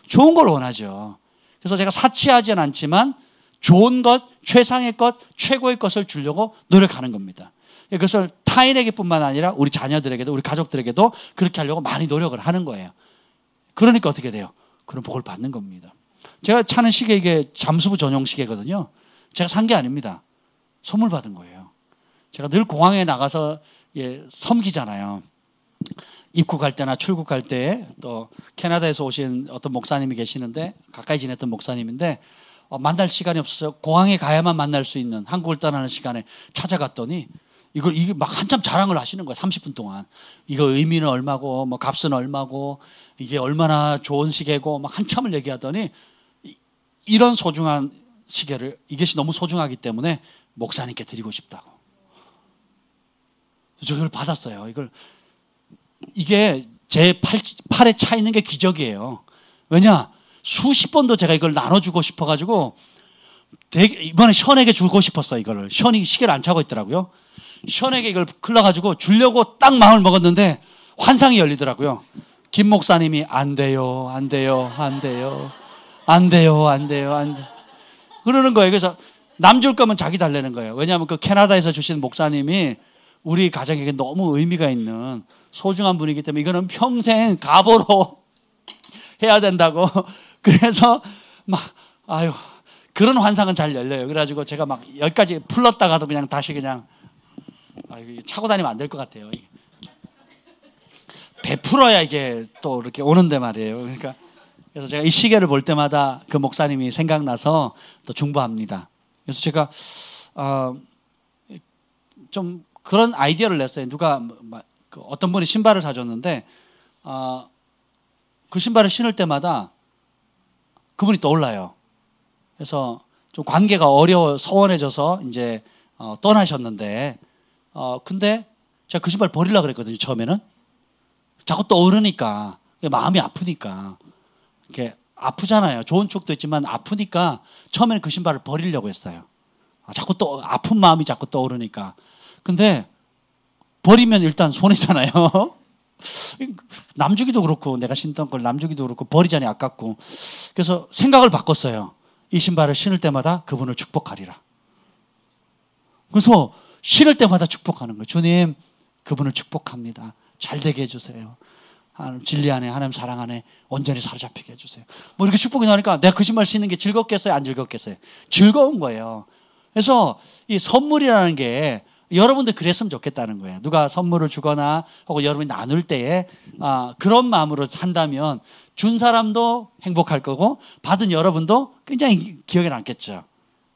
좋은 걸 원하죠. 그래서 제가 사치하지는 않지만 좋은 것, 최상의 것, 최고의 것을 주려고 노력하는 겁니다. 그것을 타인에게뿐만 아니라 우리 자녀들에게도, 우리 가족들에게도 그렇게 하려고 많이 노력을 하는 거예요. 그러니까 어떻게 돼요? 그런 복을 받는 겁니다. 제가 차는 시계, 이게 잠수부 전용 시계거든요. 제가 산 게 아닙니다. 선물 받은 거예요. 제가 늘 공항에 나가서 섬기잖아요. 입국할 때나 출국할 때, 또 캐나다에서 오신 어떤 목사님이 계시는데, 가까이 지냈던 목사님인데 만날 시간이 없어서 공항에 가야만 만날 수 있는, 한국을 떠나는 시간에 찾아갔더니 이게 막 한참 자랑을 하시는 거예요. 30분 동안. 이거 의미는 얼마고, 뭐 값은 얼마고, 이게 얼마나 좋은 시계고, 막 한참을 얘기하더니 이런 소중한 시계를, 이것이 너무 소중하기 때문에 목사님께 드리고 싶다고. 저 이걸 받았어요. 이게 제 팔에 차 있는 게 기적이에요. 왜냐? 수십 번도 제가 이걸 나눠주고 싶어가지고 이번에 션에게 주고 싶었어요. 이거를. 션이 시계를 안 차고 있더라고요. 션에게 이걸 흘러가지고 주려고 딱 마음을 먹었는데 환상이 열리더라고요. 김 목사님이 안 돼요, 안 돼요, 안 돼요, 안 돼요, 안 돼요, 안 돼요. 그러는 거예요. 그래서 남 줄 거면 자기 달래는 거예요. 왜냐하면 그 캐나다에서 주신 목사님이 우리 가정에게 너무 의미가 있는 소중한 분이기 때문에 이거는 평생 가보로 해야 된다고. 그래서 막 그런 환상은 잘 열려요. 그래가지고 제가 막 여기까지 풀렀다가도 그냥 다시 그냥 차고 다니면 안 될 것 같아요. 베풀어야 이게 또 이렇게 오는데 말이에요. 그러니까 그래서 제가 이 시계를 볼 때마다 그 목사님이 생각나서 또 중보합니다. 그래서 제가 좀 그런 아이디어를 냈어요. 누가 어떤 분이 신발을 사줬는데 그 신발을 신을 때마다 그분이 떠올라요. 그래서 좀 관계가 서원해져서 이제 떠나셨는데 근데 제가 그 신발 버리려고 그랬거든요. 처음에는 자꾸 떠오르니까 마음이 아프니까 이렇게 아프잖아요. 좋은 추억도 있지만 아프니까 처음에는 그 신발을 버리려고 했어요. 자꾸 또 아픈 마음이 자꾸 떠오르니까. 근데 버리면 일단 손해잖아요. 남주기도 그렇고 내가 신던 걸 남주기도 그렇고 버리자니 아깝고. 그래서 생각을 바꿨어요. 이 신발을 신을 때마다 그분을 축복하리라. 그래서 신을 때마다 축복하는 거예요. 주님, 그분을 축복합니다. 잘 되게 해주세요. 하나님 진리 안에, 하나님 사랑 안에 온전히 사로잡히게 해주세요. 뭐 이렇게 축복이 나니까 내가 그 신발 신는 게 즐겁겠어요? 안 즐겁겠어요? 즐거운 거예요. 그래서 이 선물이라는 게 여러분들 그랬으면 좋겠다는 거예요. 누가 선물을 주거나 혹은 여러분이 나눌 때에 그런 마음으로 한다면 준 사람도 행복할 거고 받은 여러분도 굉장히 기억에 남겠죠.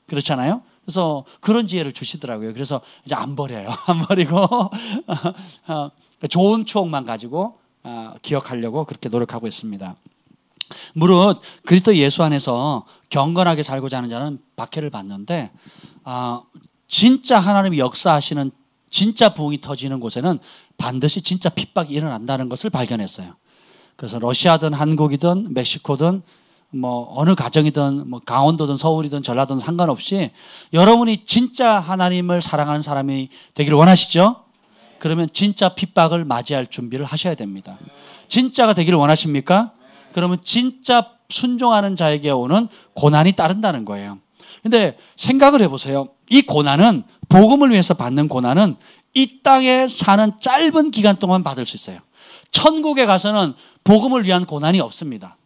그렇잖아요. 그래서 그런 지혜를 주시더라고요. 그래서 이제 안 버려요. 안 버리고 좋은 추억만 가지고 기억하려고 그렇게 노력하고 있습니다. 무릇 그리스도 예수 안에서 경건하게 살고자 하는 자는 박해를 받는데 진짜 하나님이 역사하시는 진짜 부흥이 터지는 곳에는 반드시 진짜 핍박이 일어난다는 것을 발견했어요. 그래서 러시아든 한국이든 멕시코든 뭐 어느 가정이든 뭐 강원도든 서울이든 전라도든 상관없이 여러분이 진짜 하나님을 사랑하는 사람이 되기를 원하시죠? 그러면 진짜 핍박을 맞이할 준비를 하셔야 됩니다. 진짜가 되기를 원하십니까? 그러면 진짜 순종하는 자에게 오는 고난이 따른다는 거예요. 근데 생각을 해보세요. 이 고난은, 복음을 위해서 받는 고난은 이 땅에 사는 짧은 기간 동안 받을 수 있어요. 천국에 가서는 복음을 위한 고난이 없습니다.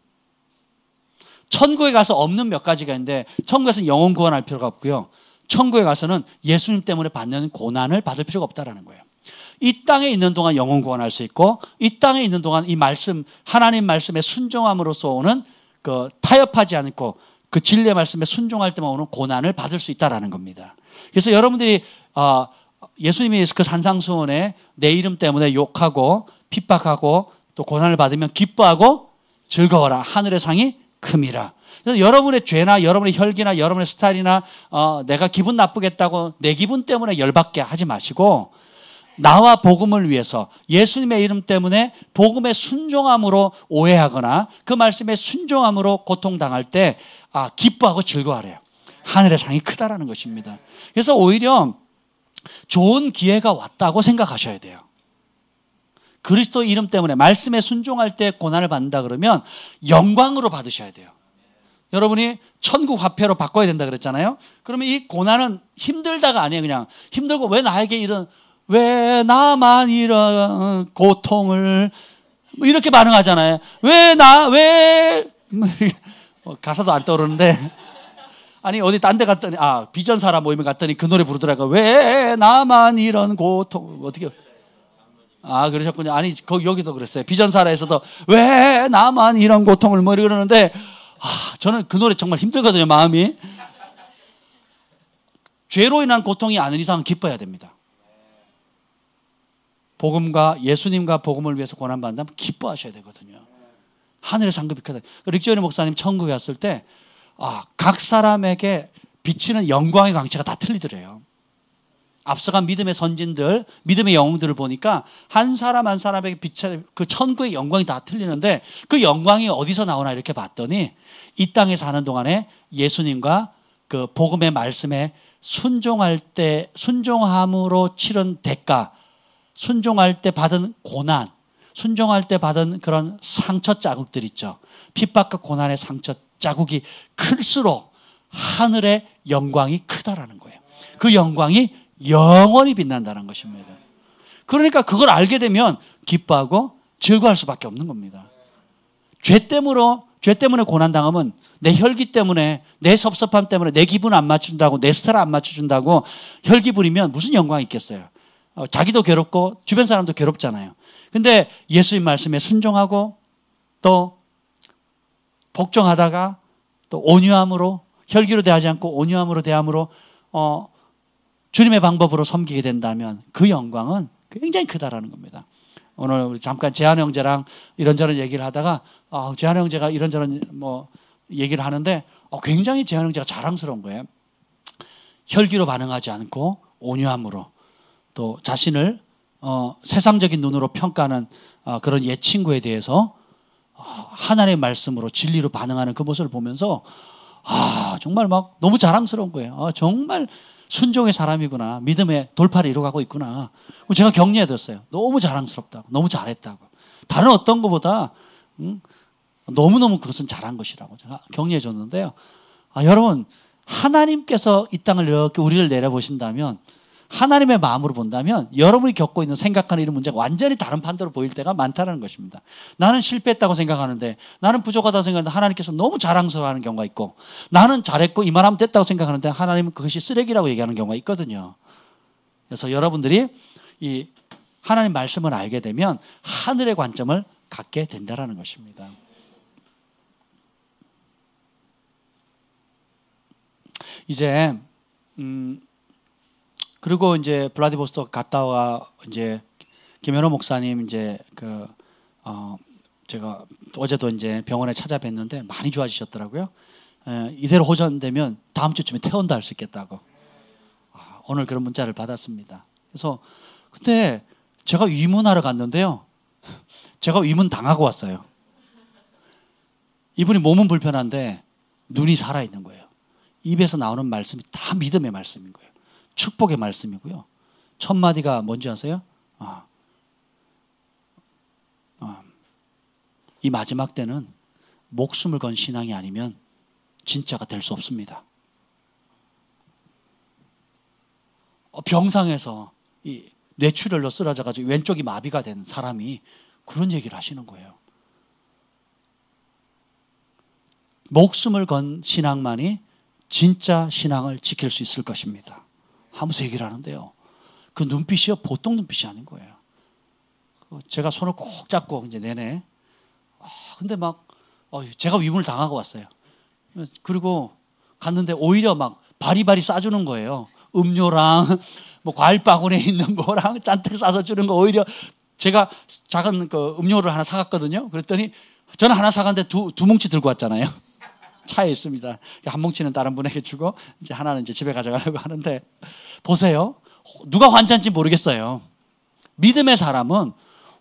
천국에 가서 없는 몇 가지가 있는데, 천국에서는 영혼 구원할 필요가 없고요. 천국에 가서는 예수님 때문에 받는 고난을 받을 필요가 없다는 거예요. 이 땅에 있는 동안 영혼 구원할 수 있고, 이 땅에 있는 동안 이 말씀, 하나님 말씀에 순종함으로써 오는 그 타협하지 않고 그 진리의 말씀에 순종할 때만 오는 고난을 받을 수 있다는 겁니다. 그래서 여러분들이 예수님이 그 산상수훈에 내 이름 때문에 욕하고 핍박하고 또 고난을 받으면 기뻐하고 즐거워라. 하늘의 상이 큼이라. 그래서 여러분의 죄나 여러분의 혈기나 여러분의 스타일이나 내가 기분 나쁘겠다고 내 기분 때문에 열받게 하지 마시고, 나와 복음을 위해서 예수님의 이름 때문에 복음의 순종함으로 오해하거나 그 말씀에 순종함으로 고통당할 때 기뻐하고 즐거워하래요. 하늘의 상이 크다라는 것입니다. 그래서 오히려 좋은 기회가 왔다고 생각하셔야 돼요. 그리스도 이름 때문에 말씀에 순종할 때 고난을 받는다 그러면 영광으로 받으셔야 돼요. 여러분이 천국 화폐로 바꿔야 된다 그랬잖아요. 그러면 이 고난은 힘들다가 아니에요. 그냥 힘들고 왜 나만 이런 고통을 이렇게 반응하잖아요. 가사도 안 떠오르는데, 아니 어디 딴 데 갔더니 비전사라 모임에 갔더니 그 노래 부르더라고요. 왜 나만 이런 고통, 어떻게 그러셨군요. 아니 여기도 그랬어요. 비전사라에서도 왜 나만 이런 고통을 그러는데 저는 그 노래 정말 힘들거든요. 마음이. 죄로 인한 고통이 아닌 이상 기뻐해야 됩니다. 복음과 예수님과 복음을 위해서 고난받는다면 기뻐하셔야 되거든요. 하늘의 상급이 크다. 릭조니 목사님 천국에 왔을 때 각 사람에게 비치는 영광의 광채가 다 틀리더래요. 앞서간 믿음의 선진들, 믿음의 영웅들을 보니까 한 사람 한 사람에게 비춰 그 천국의 영광이 다 틀리는데 그 영광이 어디서 나오나 이렇게 봤더니 이 땅에 사는 동안에 예수님과 그 복음의 말씀에 순종할 때 순종함으로 치른 대가, 순종할 때 받은 고난, 순종할 때 받은 그런 상처 자국들 있죠. 핍박과 고난의 상처 자국이 클수록 하늘의 영광이 크다라는 거예요. 그 영광이 영원히 빛난다는 것입니다. 그러니까 그걸 알게 되면 기뻐하고 즐거워할 수밖에 없는 겁니다. 죄 때문에 고난당하면 내 혈기 때문에, 내 섭섭함 때문에 내 기분 안 맞춘다고, 내 스타일 안 맞춰준다고 혈기 부리면 무슨 영광이 있겠어요. 자기도 괴롭고 주변 사람도 괴롭잖아요. 근데 예수님 말씀에 순종하고 또 복종하다가 또 온유함으로, 혈기로 대하지 않고 온유함으로 대함으로 주님의 방법으로 섬기게 된다면 그 영광은 굉장히 크다라는 겁니다. 오늘 우리 잠깐 재한 형제랑 이런저런 얘기를 하다가 재한 형제가 이런저런 뭐 얘기를 하는데 굉장히 재한 형제가 자랑스러운 거예요. 혈기로 반응하지 않고 온유함으로, 또 자신을 세상적인 눈으로 평가하는 그런 옛 친구에 대해서 하나님의 말씀으로 진리로 반응하는 그 모습을 보면서 정말 막 너무 자랑스러운 거예요. 정말 순종의 사람이구나. 믿음의 돌파를 이루어가고 있구나. 제가 격려해줬어요. 너무 자랑스럽다고. 너무 잘했다고. 다른 어떤 것보다 너무너무 그것은 잘한 것이라고 제가 격려해줬는데요. 여러분, 하나님께서 이 땅을 이렇게 우리를 내려보신다면, 하나님의 마음으로 본다면 여러분이 겪고 있는 생각하는 이런 문제가 완전히 다른 판도로 보일 때가 많다는 것입니다. 나는 실패했다고 생각하는데, 나는 부족하다고 생각하는데 하나님께서 너무 자랑스러워하는 경우가 있고, 나는 잘했고 이만하면 됐다고 생각하는데 하나님은 그것이 쓰레기라고 얘기하는 경우가 있거든요. 그래서 여러분들이 이 하나님 말씀을 알게 되면 하늘의 관점을 갖게 된다는 것입니다. 이제 그리고 이제 블라디보스토크 갔다 와 이제 김현호 목사님 이제 제가 어제도 이제 병원에 찾아뵀는데 많이 좋아지셨더라고요. 이대로 호전되면 다음 주쯤에 퇴원도 할 수 있겠다고 오늘 그런 문자를 받았습니다. 그래서 근데 제가 위문하러 갔는데요. 제가 위문 당하고 왔어요. 이분이 몸은 불편한데 눈이 살아있는 거예요. 입에서 나오는 말씀이 다 믿음의 말씀인 거예요. 축복의 말씀이고요. 첫 마디가 뭔지 아세요? 이 마지막 때는 목숨을 건 신앙이 아니면 진짜가 될 수 없습니다. 병상에서 이 뇌출혈로 쓰러져가지고 왼쪽이 마비가 된 사람이 그런 얘기를 하시는 거예요. 목숨을 건 신앙만이 진짜 신앙을 지킬 수 있을 것입니다 하면서 얘기를 하는데요. 그 눈빛이요, 보통 눈빛이 아닌 거예요. 제가 손을 꼭 잡고 이제 내내 근데 막 제가 위문을 당하고 왔어요. 그리고 갔는데 오히려 막 바리바리 싸주는 거예요. 음료랑 뭐 과일 바구니에 있는 거랑 잔뜩 싸서 주는 거. 오히려 제가 작은 그 음료를 하나 사갔거든요. 그랬더니 저는 하나 사갔는데 두 뭉치 들고 왔잖아요. 차에 있습니다. 한 뭉치는 다른 분에게 주고 이제 하나는 이제 집에 가져가려고 하는데, 보세요. 누가 환자인지 모르겠어요. 믿음의 사람은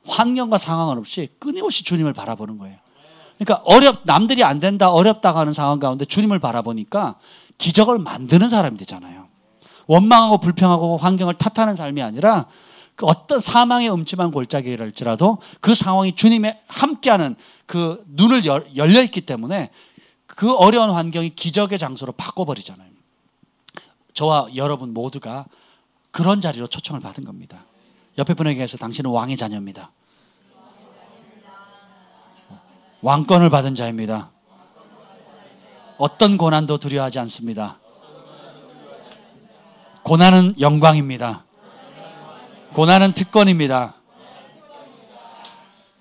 환경과 상황은 없이 끊임없이 주님을 바라보는 거예요. 그러니까 남들이 안 된다, 어렵다고 하는 상황 가운데 주님을 바라보니까 기적을 만드는 사람이 되잖아요. 원망하고 불평하고 환경을 탓하는 삶이 아니라 그 어떤 사망의 음침한 골짜기랄지라도 그 상황이 주님의 함께하는 그 눈을 열려 있기 때문에 그 어려운 환경이 기적의 장소로 바꿔버리잖아요. 저와 여러분 모두가 그런 자리로 초청을 받은 겁니다. 옆에 분에게 해서 당신은 왕의 자녀입니다. 왕권을 받은 자입니다. 어떤 고난도 두려워하지 않습니다. 고난은 영광입니다. 고난은 특권입니다.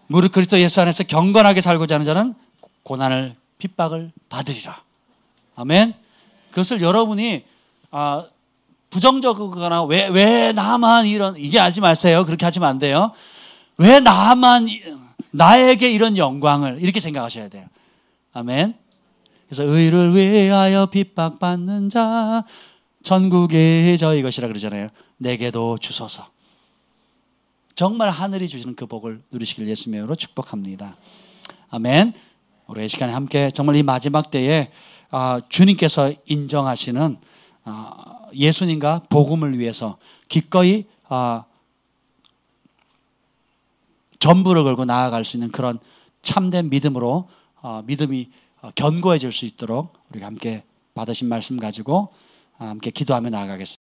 무릇 그리스도 예수 안에서 경건하게 살고자 하는 자는 고난을 핍박을 받으리라. 아멘. 그것을 여러분이 부정적이거나 왜 나만 이런, 이게 하지 마세요. 그렇게 하시면 안 돼요. 왜 나에게 이런 영광을, 이렇게 생각하셔야 돼요. 아멘. 그래서 의를 위하여 핍박받는 자, 천국의 저희 것이라 그러잖아요. 내게도 주소서. 정말 하늘이 주시는 그 복을 누리시길 예수님의 이름으로 축복합니다. 아멘. 우리 이 시간에 함께 정말 이 마지막 때에 주님께서 인정하시는 예수님과 복음을 위해서 기꺼이 전부를 걸고 나아갈 수 있는 그런 참된 믿음으로 믿음이 견고해질 수 있도록 우리가 함께 받으신 말씀 가지고 함께 기도하며 나아가겠습니다.